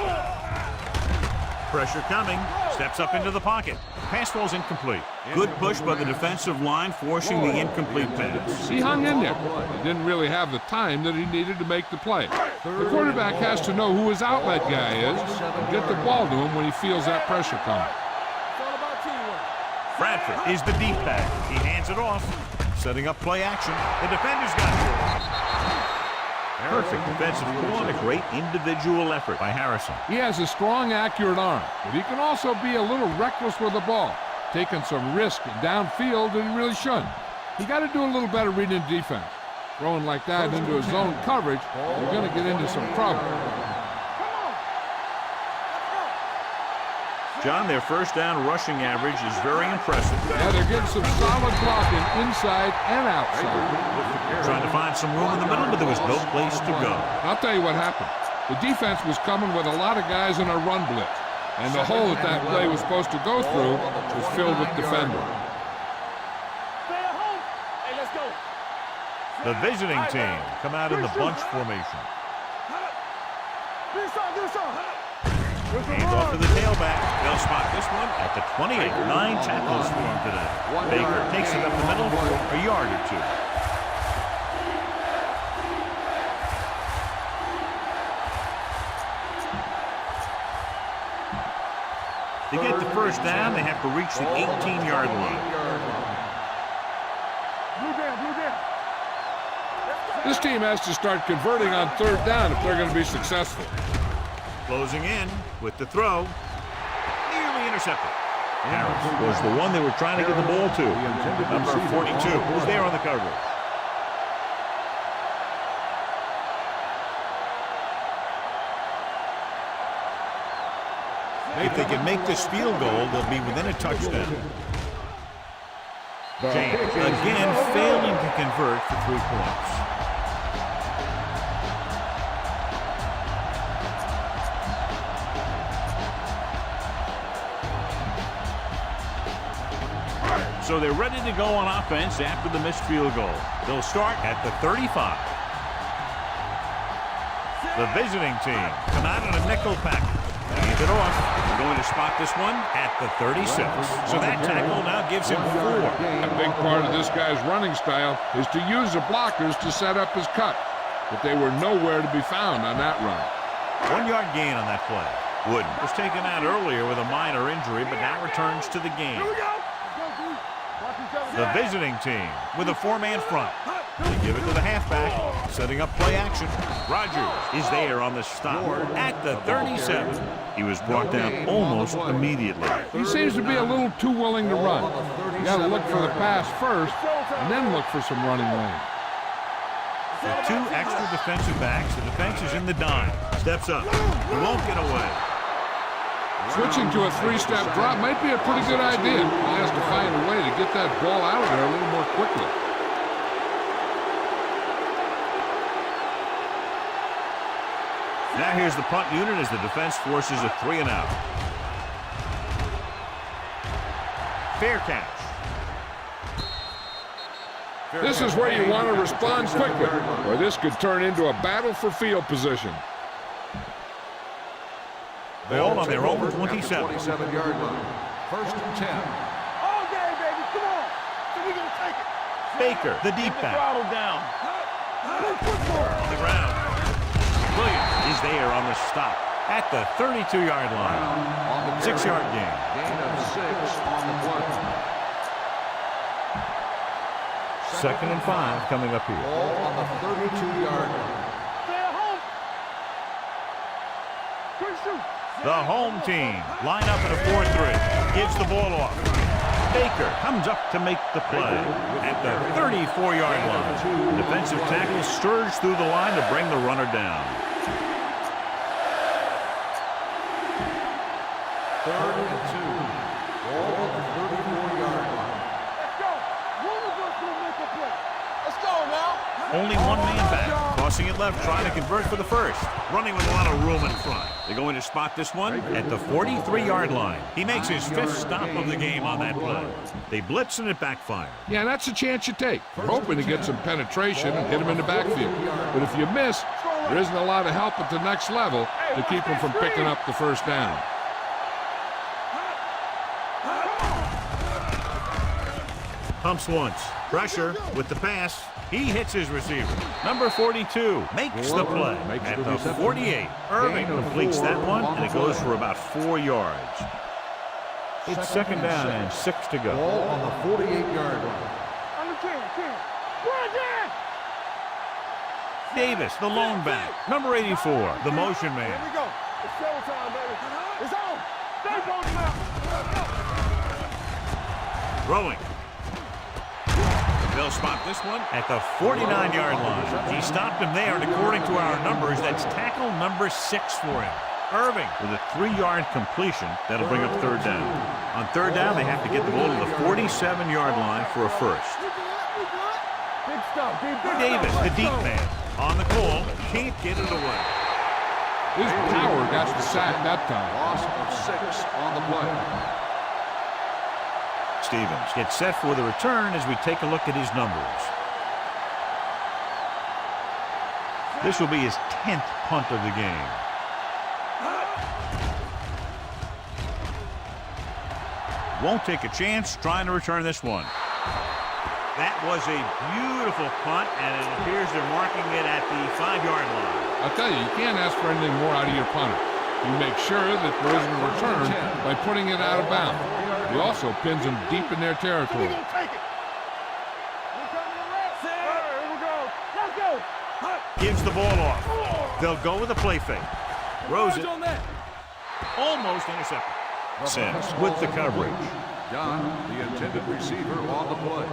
A: Pressure coming. Steps up into the pocket. Pass falls incomplete. Good push by the defensive line, forcing the incomplete pass.
D: He hung in there. He didn't really have the time that he needed to make the play. The quarterback has to know who his outlet guy is and get the ball to him when he feels that pressure coming.
C: It's all about teamwork.
A: Bradford is the deep pass. He hands it off. Setting up play action. The defender's got it. Perfect defensive call and a great individual effort by Harrison.
D: He has a strong, accurate arm, but he can also be a little reckless with the ball, taking some risk downfield that he really shouldn't. He got to do a little better reading defense. Throwing like that into his zone coverage, you're going to get into some trouble.
A: John, their first down rushing average is very impressive.
D: Yeah, they're getting some solid blocking inside and outside.
A: Trying to find some room in the middle, but there was no place to go.
D: I'll tell you what happened. The defense was coming with a lot of guys in a run blitz, and the hole that play was supposed to go through was filled with defenders.
C: Stay at home. Hey, let's go.
A: The visiting team come out in the bunch formation. Hands off to the tailback. They'll spot this one at the 28. 9 tackles for him today. Baker takes it up the middle for a yard or two. To get the first down, they have to reach the 18-yard line.
D: This team has to start converting on third down if they're going to be successful.
A: Closing in with the throw. Nearly intercepted. Harris was the one they were trying to get the ball to. Number 42 was there on the coverage. If they can make this field goal, they'll be within a touchdown. James again failing to convert for 3 points. So they're ready to go on offense after the missed field goal. They'll start at the 35. The visiting team come out in a nickel package. Hand it off. They're going to spot this one at the 36. So that tackle now gives him 4.
D: A big part of this guy's running style is to use the blockers to set up his cut. But they were nowhere to be found on that run.
A: 1 yard gain on that play. Wooden was taken out earlier with a minor injury, but now returns to the game. The visiting team with a 4-man front. They give it to the halfback, setting up play action. Rogers is there on the stop at the 37. He was brought down almost immediately.
D: He seems to be a little too willing to run. You got to look for the pass first, and then look for some running lane.
A: The 2 extra defensive backs. The defense is in the dime. Steps up. He won't get away.
D: Switching to a 3-step drop might be a pretty good idea. He has to find a way to get that ball out of there a little more quickly.
A: Now here's the punt unit as the defense forces a 3-and-out. Fair catch.
D: This is where you want to respond quickly, or this could turn into a battle for field position.
A: Ball on their own 27.
B: 27-yard line. First and 10.
C: All day, baby. Come on. So we're going to take it.
A: Baker, the deep back.
C: Throttle down.
A: On the ground. Williams is there on the stop at the 32-yard line. 6-yard gain.
B: Gain of 6 on the play.
A: 2nd and 5 coming up here.
B: Ball on the 32-yard line.
C: Stay at home. Quick shoot.
A: The home team line up in a 4-3. Gives the ball off. Baker comes up to make the play at the 34-yard line. The defensive tackle stirs through the line to bring the runner down.
B: 3rd and 2. Ball on the 34-yard line.
C: Let's go. One of us will make a play. Let's go now.
A: Only 1 man back. Crossing it left, trying to convert for the first. Running with a lot of room in front. They're going to spot this one at the 43-yard line. He makes his 5th stop of the game on that play. They blitz and it backfires.
D: Yeah, that's a chance you take. You're hoping to get some penetration and hit him in the backfield. But if you miss, there isn't a lot of help at the next level to keep him from picking up the first down.
A: Pumps once. Pressure with the pass. He hits his receiver. Number 42 makes the play at the 48. Irving completes that one, and it goes for about 4 yards. It's 2nd down and 6 to go.
B: Ball on the 48-yard line.
C: Under 10. Run again.
A: Davis, the lone back. Number 84, the motion
C: Here
A: man.
C: we go. It's showtime, baby. It's on. Stay holding out.
A: Throwing. They'll spot this one at the 49-yard line. He stopped him there, and according to our numbers, that's tackle number 6 for him. Irving with a 3-yard completion. That'll bring up 3rd down. On 3rd down, they have to get the ball to the 47-yard line for a first.
C: Big stuff, big
A: Davis, the deep man, on the call, can't get it away.
D: His power got the sack that time.
B: Loss of 6 on the play.
A: Stevens gets set for the return as we take a look at his numbers. This will be his 10th punt of the game. won't take a chance trying to return this one. That was a beautiful punt, and it appears they're marking it at the 5-yard line.
D: I'll tell you, you can't ask for anything more out of your punter. You make sure that there isn't a return by putting it out of bounds. He also pins them deep in their territory.
A: Gives the ball off. They'll go with a play fake. Throws it. Almost intercepted. Sims with the coverage.
B: John, the intended receiver, on the play.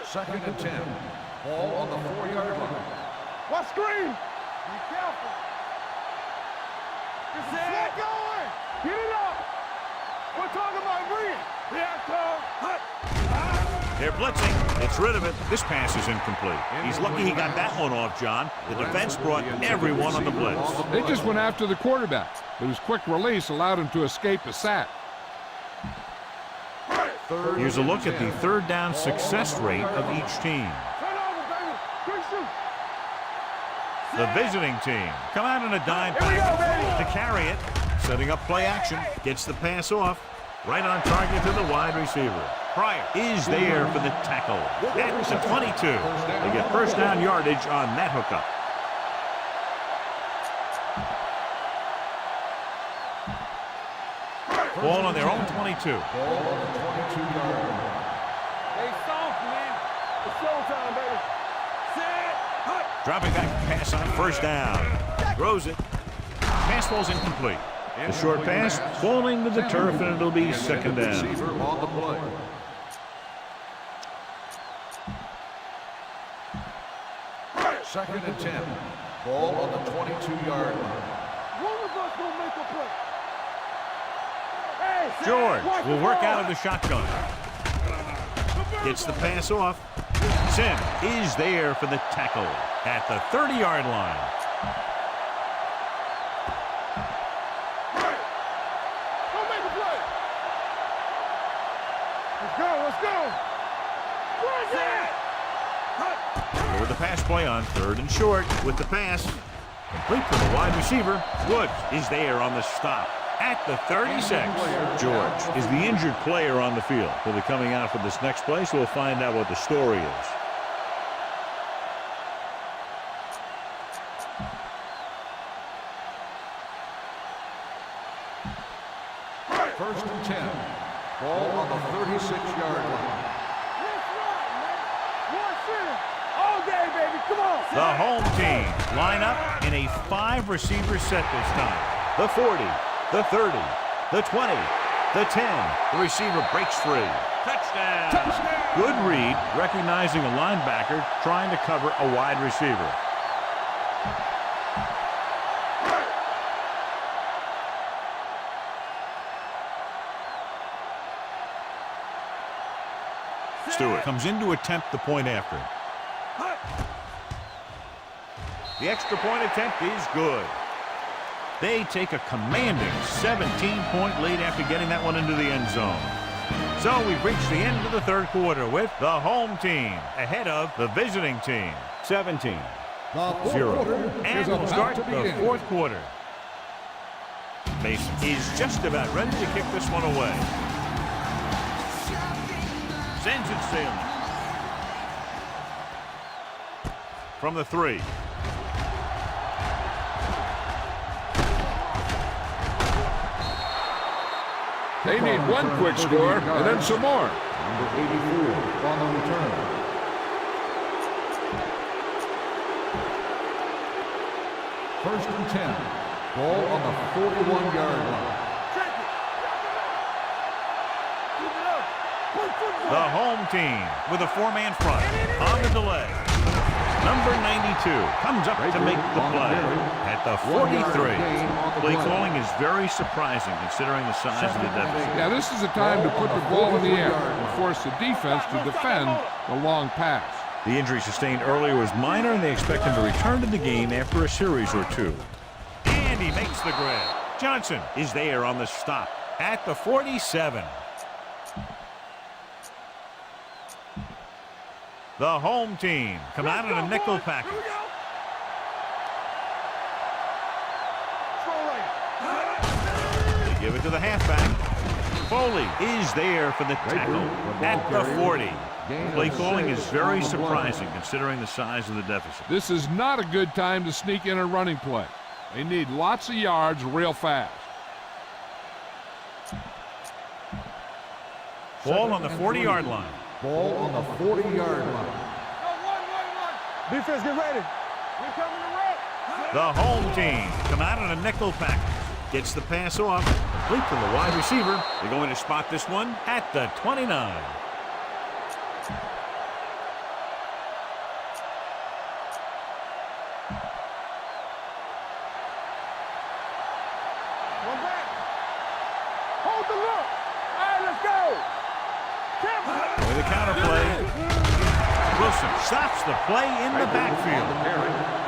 B: Second and 10. Ball on the 4-yard line.
C: What screen? Be careful. Get going. Get it up. We're talking about bringing.
A: They're blitzing. It's rid of it. This pass is incomplete. He's lucky he got that one off, John. The defense brought everyone on the blitz.
D: They just went after the quarterback, but his quick release allowed him to escape a sack.
A: Here's a look at the third down success rate of each team. The visiting team come out in a dime package to carry it. Setting up play action. Gets the pass off. Right on target to the wide receiver. Pryor is there for the tackle. At the 22. They get first down yardage on that hookup. Ball on their own 22.
B: Ball on the 22-yard line.
C: Hey, soft, man. It's showtime, baby.
A: Dropping back pass on first down. Throws it. Pass ball's incomplete. The short pass falling to the turf, and it'll be second down.
B: Receiver on the play. Second and 10. Ball on the 22-yard line.
C: One of us will make a play. Hey,
A: George will work out of the shotgun. Gets the pass off. Sim is there for the tackle at the 30-yard line.
C: Go make a play. Let's go. Where's that?
A: With the pass play on third and short with the pass. Complete to the wide receiver. Woods is there on the stop at the 36. George is the injured player on the field. He'll be coming out for this next play, so we'll find out what the story is.
B: First and 10. Ball on the 36-yard line.
A: The home team line up in a 5-receiver set this time. The 40, the 30, the 20, the 10. The receiver breaks free. Touchdown! Good read, recognizing a linebacker trying to cover a wide receiver. Stewart comes in to attempt the point after. The extra point attempt is good. They take a commanding 17-point lead after getting that one into the end zone. So we've reached the end of the third quarter with the home team ahead of the visiting team, 17-0. And we'll start the fourth quarter. Mason is just about ready to kick this one away. Sends it sailing. From the 3.
D: They need one quick score and then some more.
B: Number 84 on the return. First and 10. Ball on the 41-yard line.
A: The home team with a 4-man front on the delay. Number 92 comes up to make the play at the 43. Play calling is very surprising considering the size of the deficit.
D: Yeah, this is the time to put the ball in the air and force the defense to defend the long pass.
A: The injury sustained earlier was minor, and they expect him to return to the game after a series or two. And he makes the grab. Johnson is there on the stop at the 47. The home team come out in a nickel package. Give it to the halfback. Foley is there for the tackle at the 40. Play calling is very surprising considering the size of the deficit.
D: This is not a good time to sneak in a running play. They need lots of yards real fast.
A: Ball on the 40-yard line.
B: Ball on the 40-yard line.
C: Defense, get ready. We're coming to wreck.
A: The home team come out in a nickel package. Gets the pass off. Complete from the wide receiver. They're going to spot this one at the 29. With a counter play, Wilson stops the play in the backfield.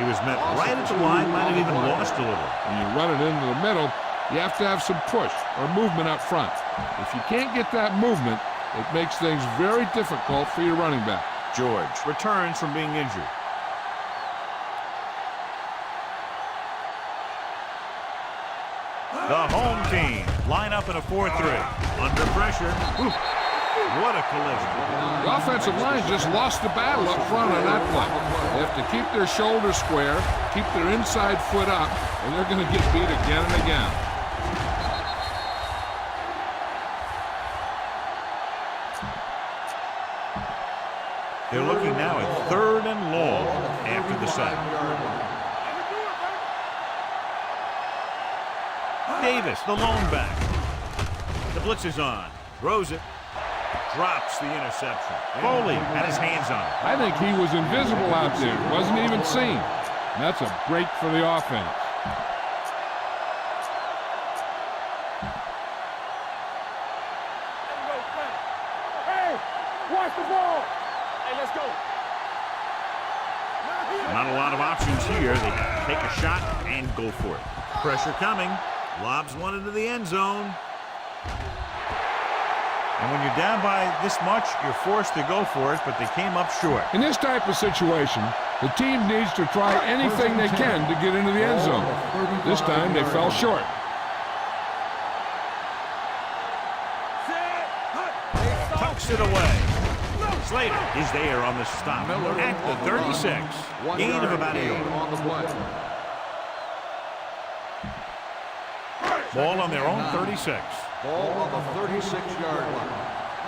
A: He was met right at the line, might have even lost a little.
D: When you run it into the middle, you have to have some push or movement up front. If you can't get that movement, it makes things very difficult for your running back.
A: George returns from being injured. The home team line up in a 4-3. Under pressure. Oof. What a collision.
D: The offensive line just lost the battle up front on that play. They have to keep their shoulders square, keep their inside foot up, and they're going to get beat again and again.
A: They're looking now at 3rd and long after the sack. Davis, the lone back. The blitz is on. Throws it. Drops the interception. Foley had his hands on it.
D: I think he was invisible out there. Wasn't even seen. And that's a break for the offense.
C: Hey, watch the ball. Hey, let's go.
A: Not a lot of options here. They take a shot and go for it. Pressure coming. Lobs one into the end zone. And when you're down by this much, you're forced to go for it, but they came up short.
D: In this type of situation, the team needs to try anything they can to get into the end zone. This time they fell short.
A: Tucks it away. Slater is there on the stop at the 36. Gain of about 8. Ball on their own 36.
B: Ball on the 36-yard line.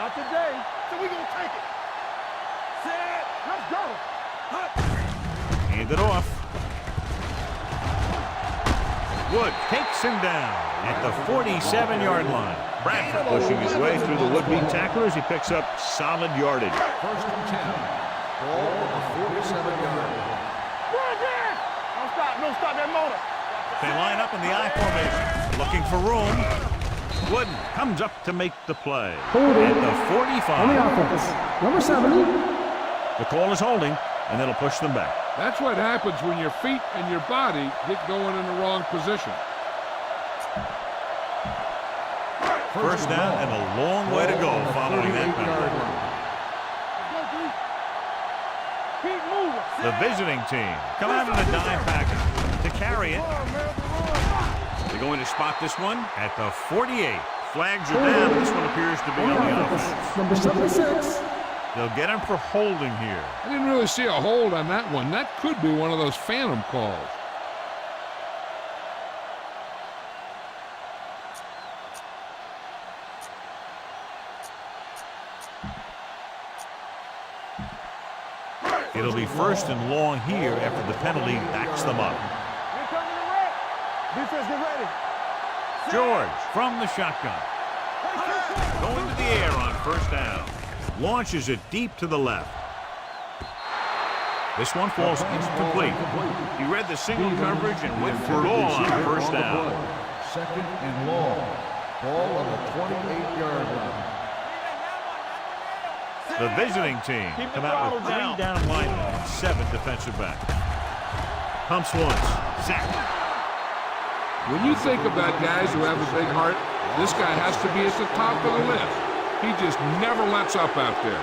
C: Not today, so we're going to take it. Set. Let's go.
A: Hand it off. Wood takes him down at the 47-yard line. Bradford pushing his way through the would-be tacklers. He picks up solid yardage.
B: 1st and 10. Ball on the 47-yard line.
C: Don't stop that motor.
A: They line up in the I formation, looking for room. Wooden comes up to make the play at the 45.
E: On the offense, number 70.
A: The call is holding, and it'll push them back.
D: That's what happens when your feet and your body get going in the wrong position.
A: First down and a long way to go following that penalty.
C: Keep moving.
A: The visiting team come out in a dime package to carry it. They're going to spot this one at the 48. Flags are down. This one appears to be on the offense.
E: Number 76.
A: They'll get him for holding here.
D: I didn't really see a hold on that one. That could be one of those phantom calls.
A: It'll be 1st and long here after the penalty backs them up.
C: We're coming to wreck. Defense, get ready.
A: George from the shotgun. Going to the air on 1st down. Launches it deep to the left. This one falls incomplete. He read the single coverage and went for it all on 1st down.
B: 2nd and long. Ball on the 28-yard line.
A: The visiting team come out with 3 down linemen and 7 defensive backs. Pumps once. Sack.
D: When you think about guys who have a big heart, this guy has to be at the top of the list. He just never lets up out there.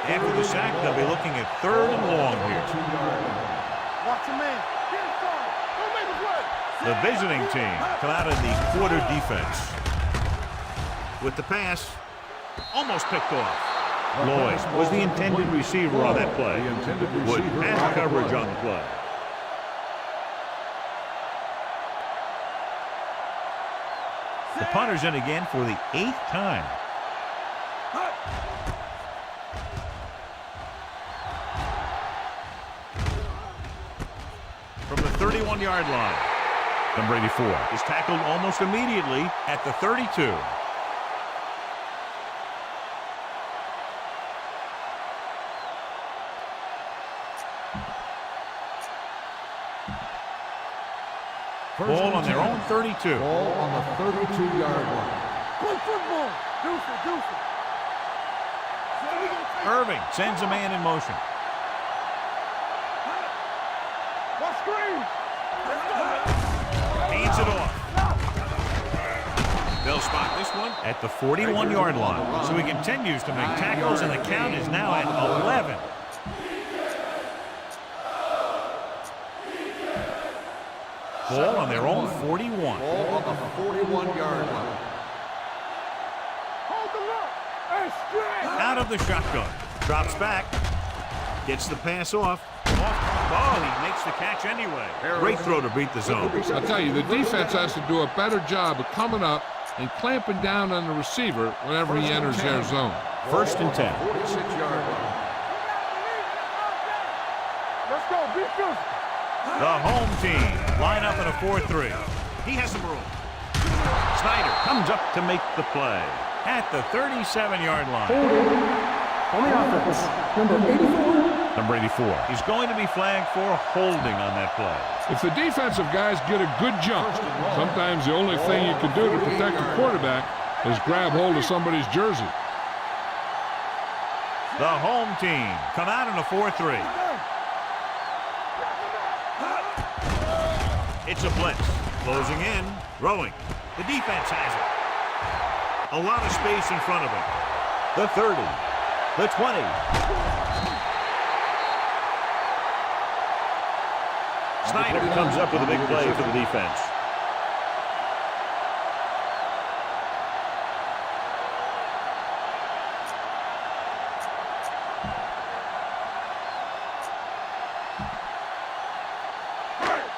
A: After the sack, they'll be looking at 3rd and long here.
C: Watch your man. Get inside.
A: The visiting team come out in the quarter defense. With the pass, almost picked off. Lloyd was the intended receiver on that play. Would have coverage on the play. The punter's in again for the 8th time. From the 31-yard line, number 84 is tackled almost immediately at the 32. Ball on their own 32.
B: Ball on the 32-yard line.
C: Play football. Deuce it.
A: Irving sends a man in motion.
C: What screen?
A: Hands it off. They'll spot this one at the 41-yard line. So he continues to make tackles, and the count is now at 11. Ball on their own 41.
B: Ball on the 41-yard line.
C: Hold the look. Hey, straight.
A: Out of the shotgun. Drops back. Gets the pass off. Oh, he makes the catch anyway. Great throw to beat the zone.
D: I'll tell you, the defense has to do a better job of coming up and clamping down on the receiver whenever he enters their zone.
A: 1st and 10.
B: 46-yard line.
C: Let's go. Be good.
A: The home team line up in a 4-3. He has some room. Snyder comes up to make the play at the 37-yard line.
E: On the offense, number 84.
A: Number 84 is going to be flagged for holding on that play.
D: If the defensive guys get a good jump, sometimes the only thing you can do to protect the quarterback is grab hold of somebody's jersey.
A: The home team come out in a 4-3. It's a blitz. Closing in. Throwing. The defense has it. A lot of space in front of him. The 30. The 20. Snyder comes up with a big play for the defense.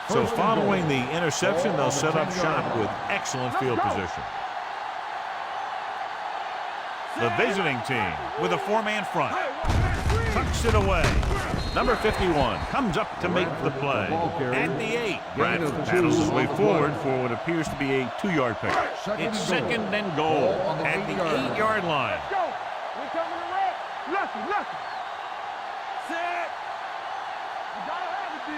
A: So following the interception, they'll set up shop with excellent field position. The visiting team with a 4-man front. Tucks it away. Number 51 comes up to make the play. At the 8, Bradford paddles his way forward for what appears to be a 2-yard pickup. It's 2nd and goal at the 8-yard line.
C: Go. We coming to red. Lucky. Set. You gotta have it, D.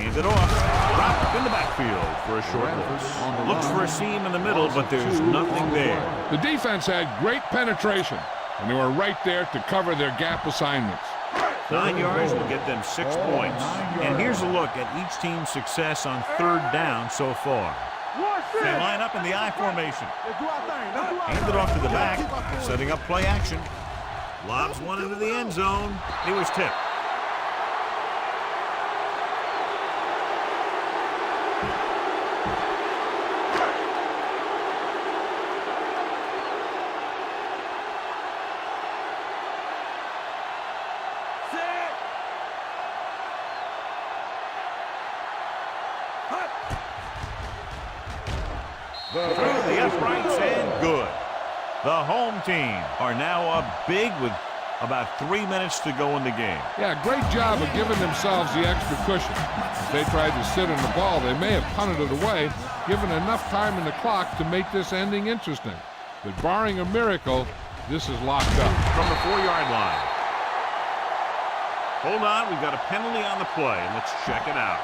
A: Hands it off. Dropped in the backfield for a short loss. Looks for a seam in the middle, but there's nothing there.
D: The defense had great penetration, and they were right there to cover their gap assignments.
A: 9 yards will get them 6 points. And here's a look at each team's success on 3rd down so far. They line up in the I formation. Hand it off to the back, setting up play action. Lobs one into the end zone. He was tipped. Through the uprights and good. The home team are now up big with about 3 minutes to go in the game.
D: Yeah, great job of giving themselves the extra cushion. If they tried to sit on the ball, they may have punted it away, given enough time in the clock to make this ending interesting. But barring a miracle, this is locked up.
A: From the 4-yard line. Hold on, we've got a penalty on the play, and let's check it out.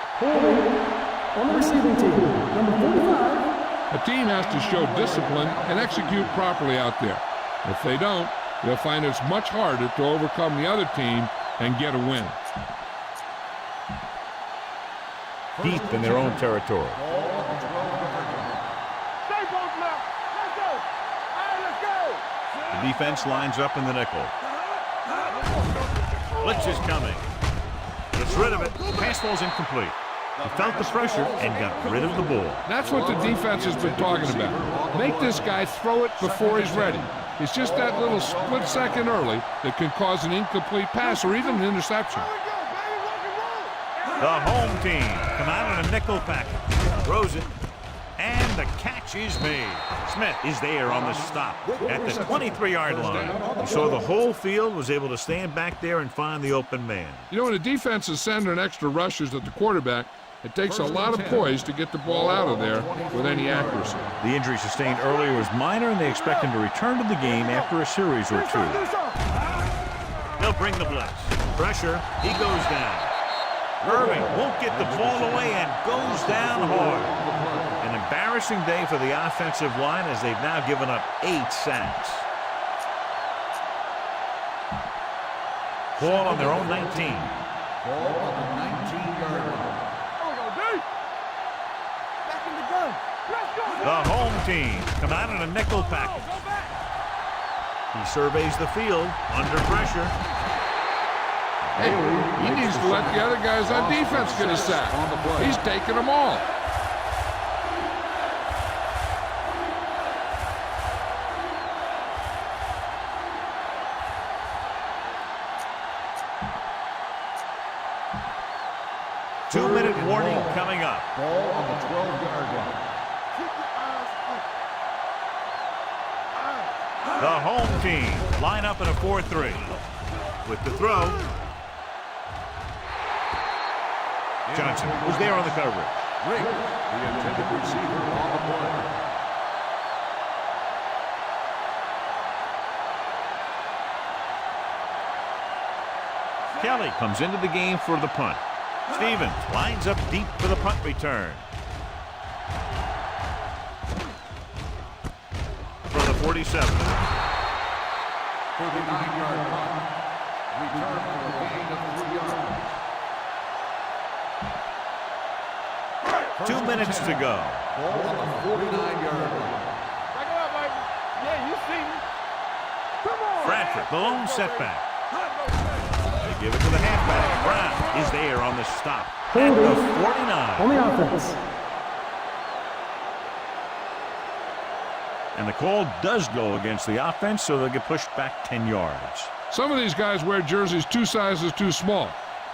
E: On the receiving team, number 45.
D: A team has to show discipline and execute properly out there. If they don't, they'll find it's much harder to overcome the other team and get a win.
A: Deep in their own territory.
C: Stay both left. Let's go. All right, let's go.
A: The defense lines up in the nickel. Blitz is coming. Gets rid of it. Pass ball's incomplete. He felt the pressure and got rid of the ball.
D: That's what the defense has been talking about. Make this guy throw it before he's ready. It's just that little split second early that can cause an incomplete pass or even an interception.
A: The home team come out in a nickel package. Throws it. And the catch is made. Smith is there on the stop at the 23-yard line. He saw the whole field, was able to stand back there and find the open man.
D: You know, when a defense is sending extra rushers at the quarterback, it takes a lot of poise to get the ball out of there with any accuracy.
A: The injury sustained earlier was minor, and they expect him to return to the game after a series or two. They'll bring the blitz. Pressure. He goes down. Irving won't get the ball away and goes down hard. An embarrassing day for the offensive line as they've now given up 8 sacks. Ball on their own 19.
B: Ball on the 19-yard line.
A: The home team come out in a nickel package. He surveys the field under pressure.
D: Hey, he needs to let the other guys on defense get a sack. He's taking them all.
A: Two-minute warning coming up.
B: Ball on the 12-yard line.
A: The home team line up in a 4-3. With the throw, Johnson was there on the coverage.
B: Rick, the intended receiver on the play.
A: Kelly comes into the game for the punt. Stevens lines up deep for the punt return. For the 47.
B: 39-yard punt. Return for a gain of 3 yards.
A: 2 minutes to go.
B: Ball on the 49-yard line.
C: Back it up, baby. Yeah, you see me. Come on.
A: Bradford, the lone setback. They give it to the halfback. Brown is there on the stop at the 49.
E: On the offense.
A: And the call does go against the offense, so they'll get pushed back 10 yards.
D: Some of these guys wear jerseys 2 sizes too small,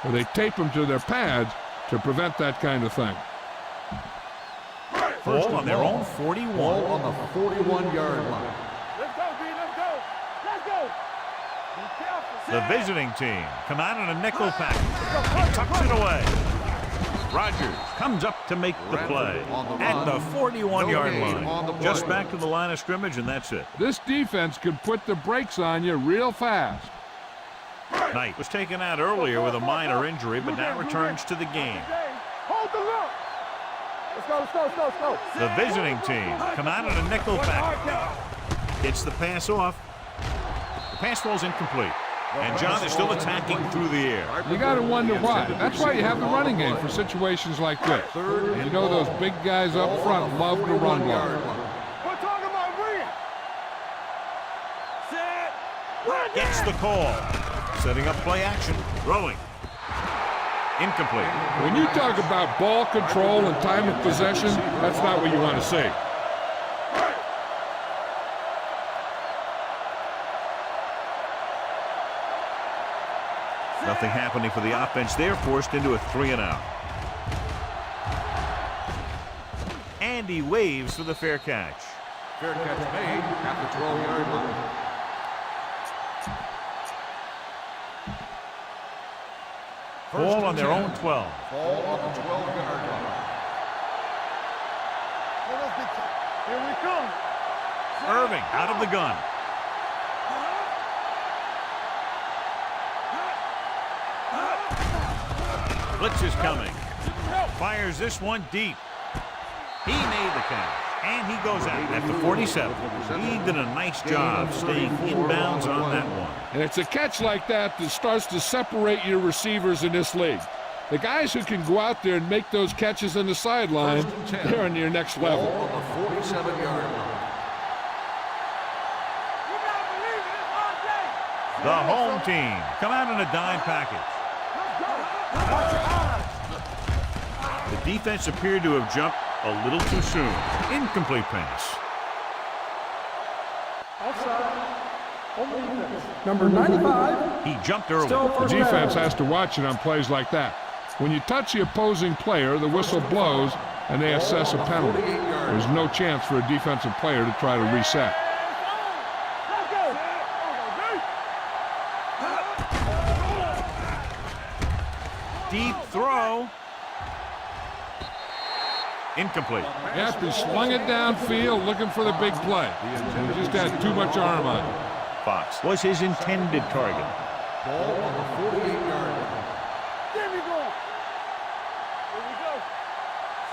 D: or they tape them to their pads to prevent that kind of thing.
A: Ball on their own 41.
B: Ball on the 41-yard line.
C: Let's go, B. Let's go. Let's go. Be careful.
A: The visiting team come out in a nickel package. He tucks it away. Rogers comes up to make the play at the 41-yard line. Just back to the line of scrimmage, and that's it.
D: This defense can put the brakes on you real fast.
A: Knight was taken out earlier with a minor injury, but now returns to the game.
C: Hold the look. Let's go, let's go, let's go, let's go.
A: The visiting team come out in a nickel package. Gets the pass off. The pass falls incomplete. And John is still attacking through the air.
D: You got to wonder why. That's why you have the running game for situations like this. You know those big guys up front love to run block.
C: We're talking about Rhea. Set.
A: Gets the call. Setting up play action. Throwing. Incomplete.
D: When you talk about ball control and time of possession, that's not what you want to see.
A: Nothing happening for the offense. They're forced into a 3-and-out. Andy waves for the fair catch.
B: Fair catch made at the 12-yard line.
A: Ball on their own 12.
B: Ball on the 12-yard line.
C: Here we come.
A: Irving out of the gun. Blitz is coming. Fires this one deep. He made the catch. And he goes out at the 47. He did a nice job staying inbounds on that one.
D: And it's a catch like that that starts to separate your receivers in this league. The guys who can go out there and make those catches on the sideline, they're on your next level.
B: Ball on the 47-yard line.
A: The home team come out in a dime package. The defense appeared to have jumped a little too soon. Incomplete pass.
E: Offside. On the defense. Number 95.
A: He jumped early.
D: The defense has to watch it on plays like that. When you touch the opposing player, the whistle blows and they assess a penalty. There's no chance for a defensive player to try to reset.
A: Deep throw. Incomplete.
D: Yep, he slung it downfield looking for the big play. He just had too much arm on it.
A: Fox was his intended target.
B: Ball on the 48-yard line.
C: There we go. Here we go.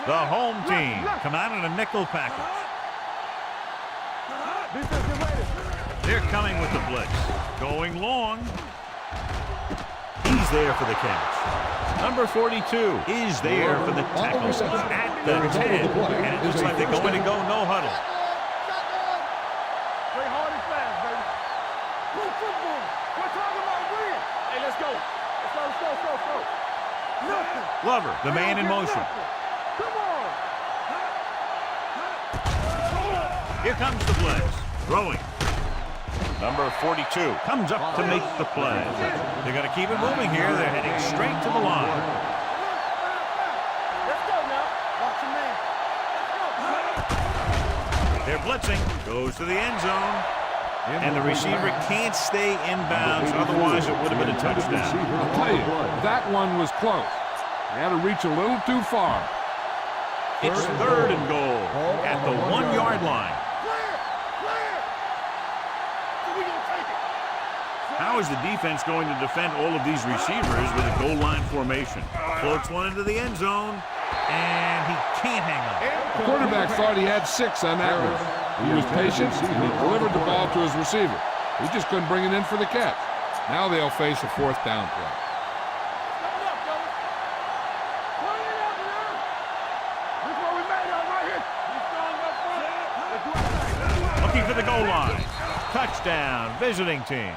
A: The home team come out in a nickel package.
C: Defense, get ready.
A: They're coming with the blitz. Going long. He's there for the catch. Number 42 is there for the tackle at the 10. And it looks like they're going to go no huddle.
C: Play hard and fast, baby. Good football. We're talking about win. Hey, let's go. Let's go. Nothing.
A: Glover, the man in motion.
C: Come on.
A: Here comes the blitz. Throwing. Number 42 comes up to make the play. They're going to keep it moving here. They're heading straight to the line.
C: Let's go now. Watch your man.
A: They're blitzing. Goes to the end zone. And the receiver can't stay inbounds. Otherwise, it would have been a touchdown.
D: I'll tell you, that one was close. They had to reach a little too far.
A: It's third and goal at the 1-yard line. How is the defense going to defend all of these receivers with a goal line formation? Floats one into the end zone, and he can't hang on.
D: The quarterback thought he had 6 on that one. He was patient, and he delivered the ball to his receiver. He just couldn't bring it in for the catch. Now they'll face a 4th down play.
A: Looking for the goal line. Touchdown, visiting team.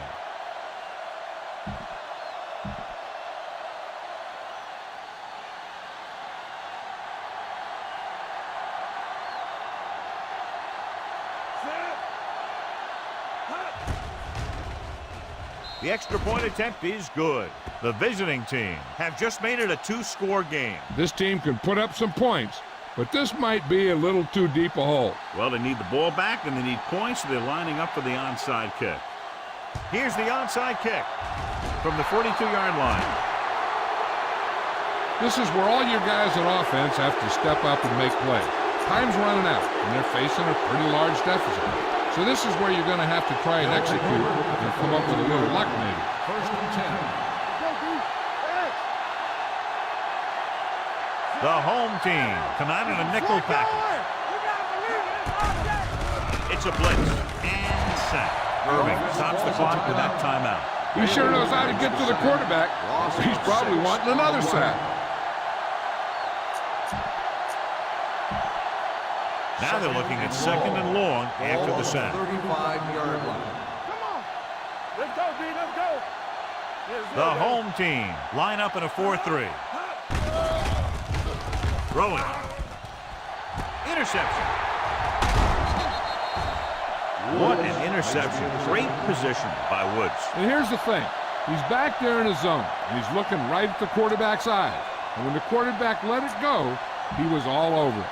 A: The extra point attempt is good. The visiting team have just made it a 2-score game.
D: This team can put up some points, but this might be a little too deep a hole.
A: Well, they need the ball back and they need points, so they're lining up for the onside kick. Here's the onside kick from the 42-yard line.
D: This is where all your guys on offense have to step up and make plays. Time's running out, and they're facing a pretty large deficit. So this is where you're going to have to try and execute and come up with a little luck maybe.
B: First and 10.
A: The home team come out in a nickel package. It's a blitz and sack. Irving stops the clock with that timeout.
D: He sure knows how to get to the quarterback. He's probably wanting another sack.
A: Now they're looking at 2nd and long after the sack.
B: 35-yard line.
C: Come on. Let's go, D. Let's go.
A: The home team line up in a 4-3. Throwing. Interception. What an interception. Great position by Woods.
D: And here's the thing. He's back there in his zone, and he's looking right at the quarterback's eyes. And when the quarterback let it go, he was all over it.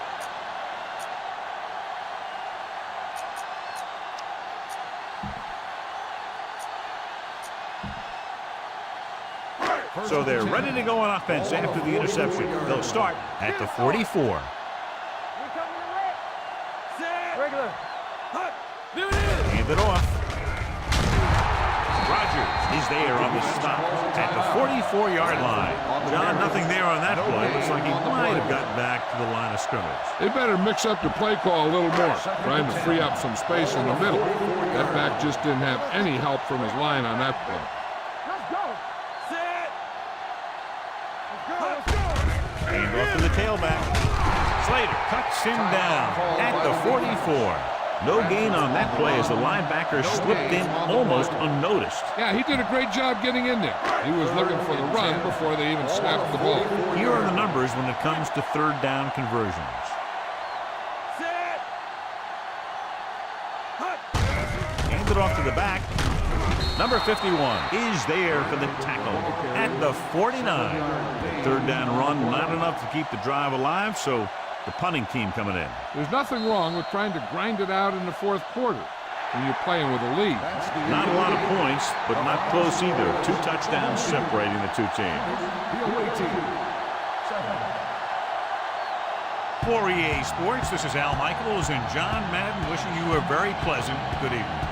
A: So they're ready to go on offense after the interception. They'll start at the 44.
C: Regular.
A: Hand it off. Rodgers is there on the stop at the 44-yard line. John, nothing there on that play. Looks like he might have gotten back to the line of scrimmage.
D: They better mix up the play call a little more, trying to free up some space in the middle. That back just didn't have any help from his line on that play.
A: Hand off to the tailback. Slater cuts him down at the 44. No gain on that play as the linebacker slipped in almost unnoticed.
D: Yeah, he did a great job getting in there. He was looking for the run before they even snapped the ball.
A: Here are the numbers when it comes to third down conversions. Hand it off to the back. Number 51 is there for the tackle at the 49. Third down run, not enough to keep the drive alive, so the punting team coming in.
D: There's nothing wrong with trying to grind it out in the fourth quarter when you're playing with a lead.
A: Not a lot of points, but not close either. 2 touchdowns separating the two teams. For EA Sports, this is Al Michaels and John Madden wishing you a very pleasant good evening.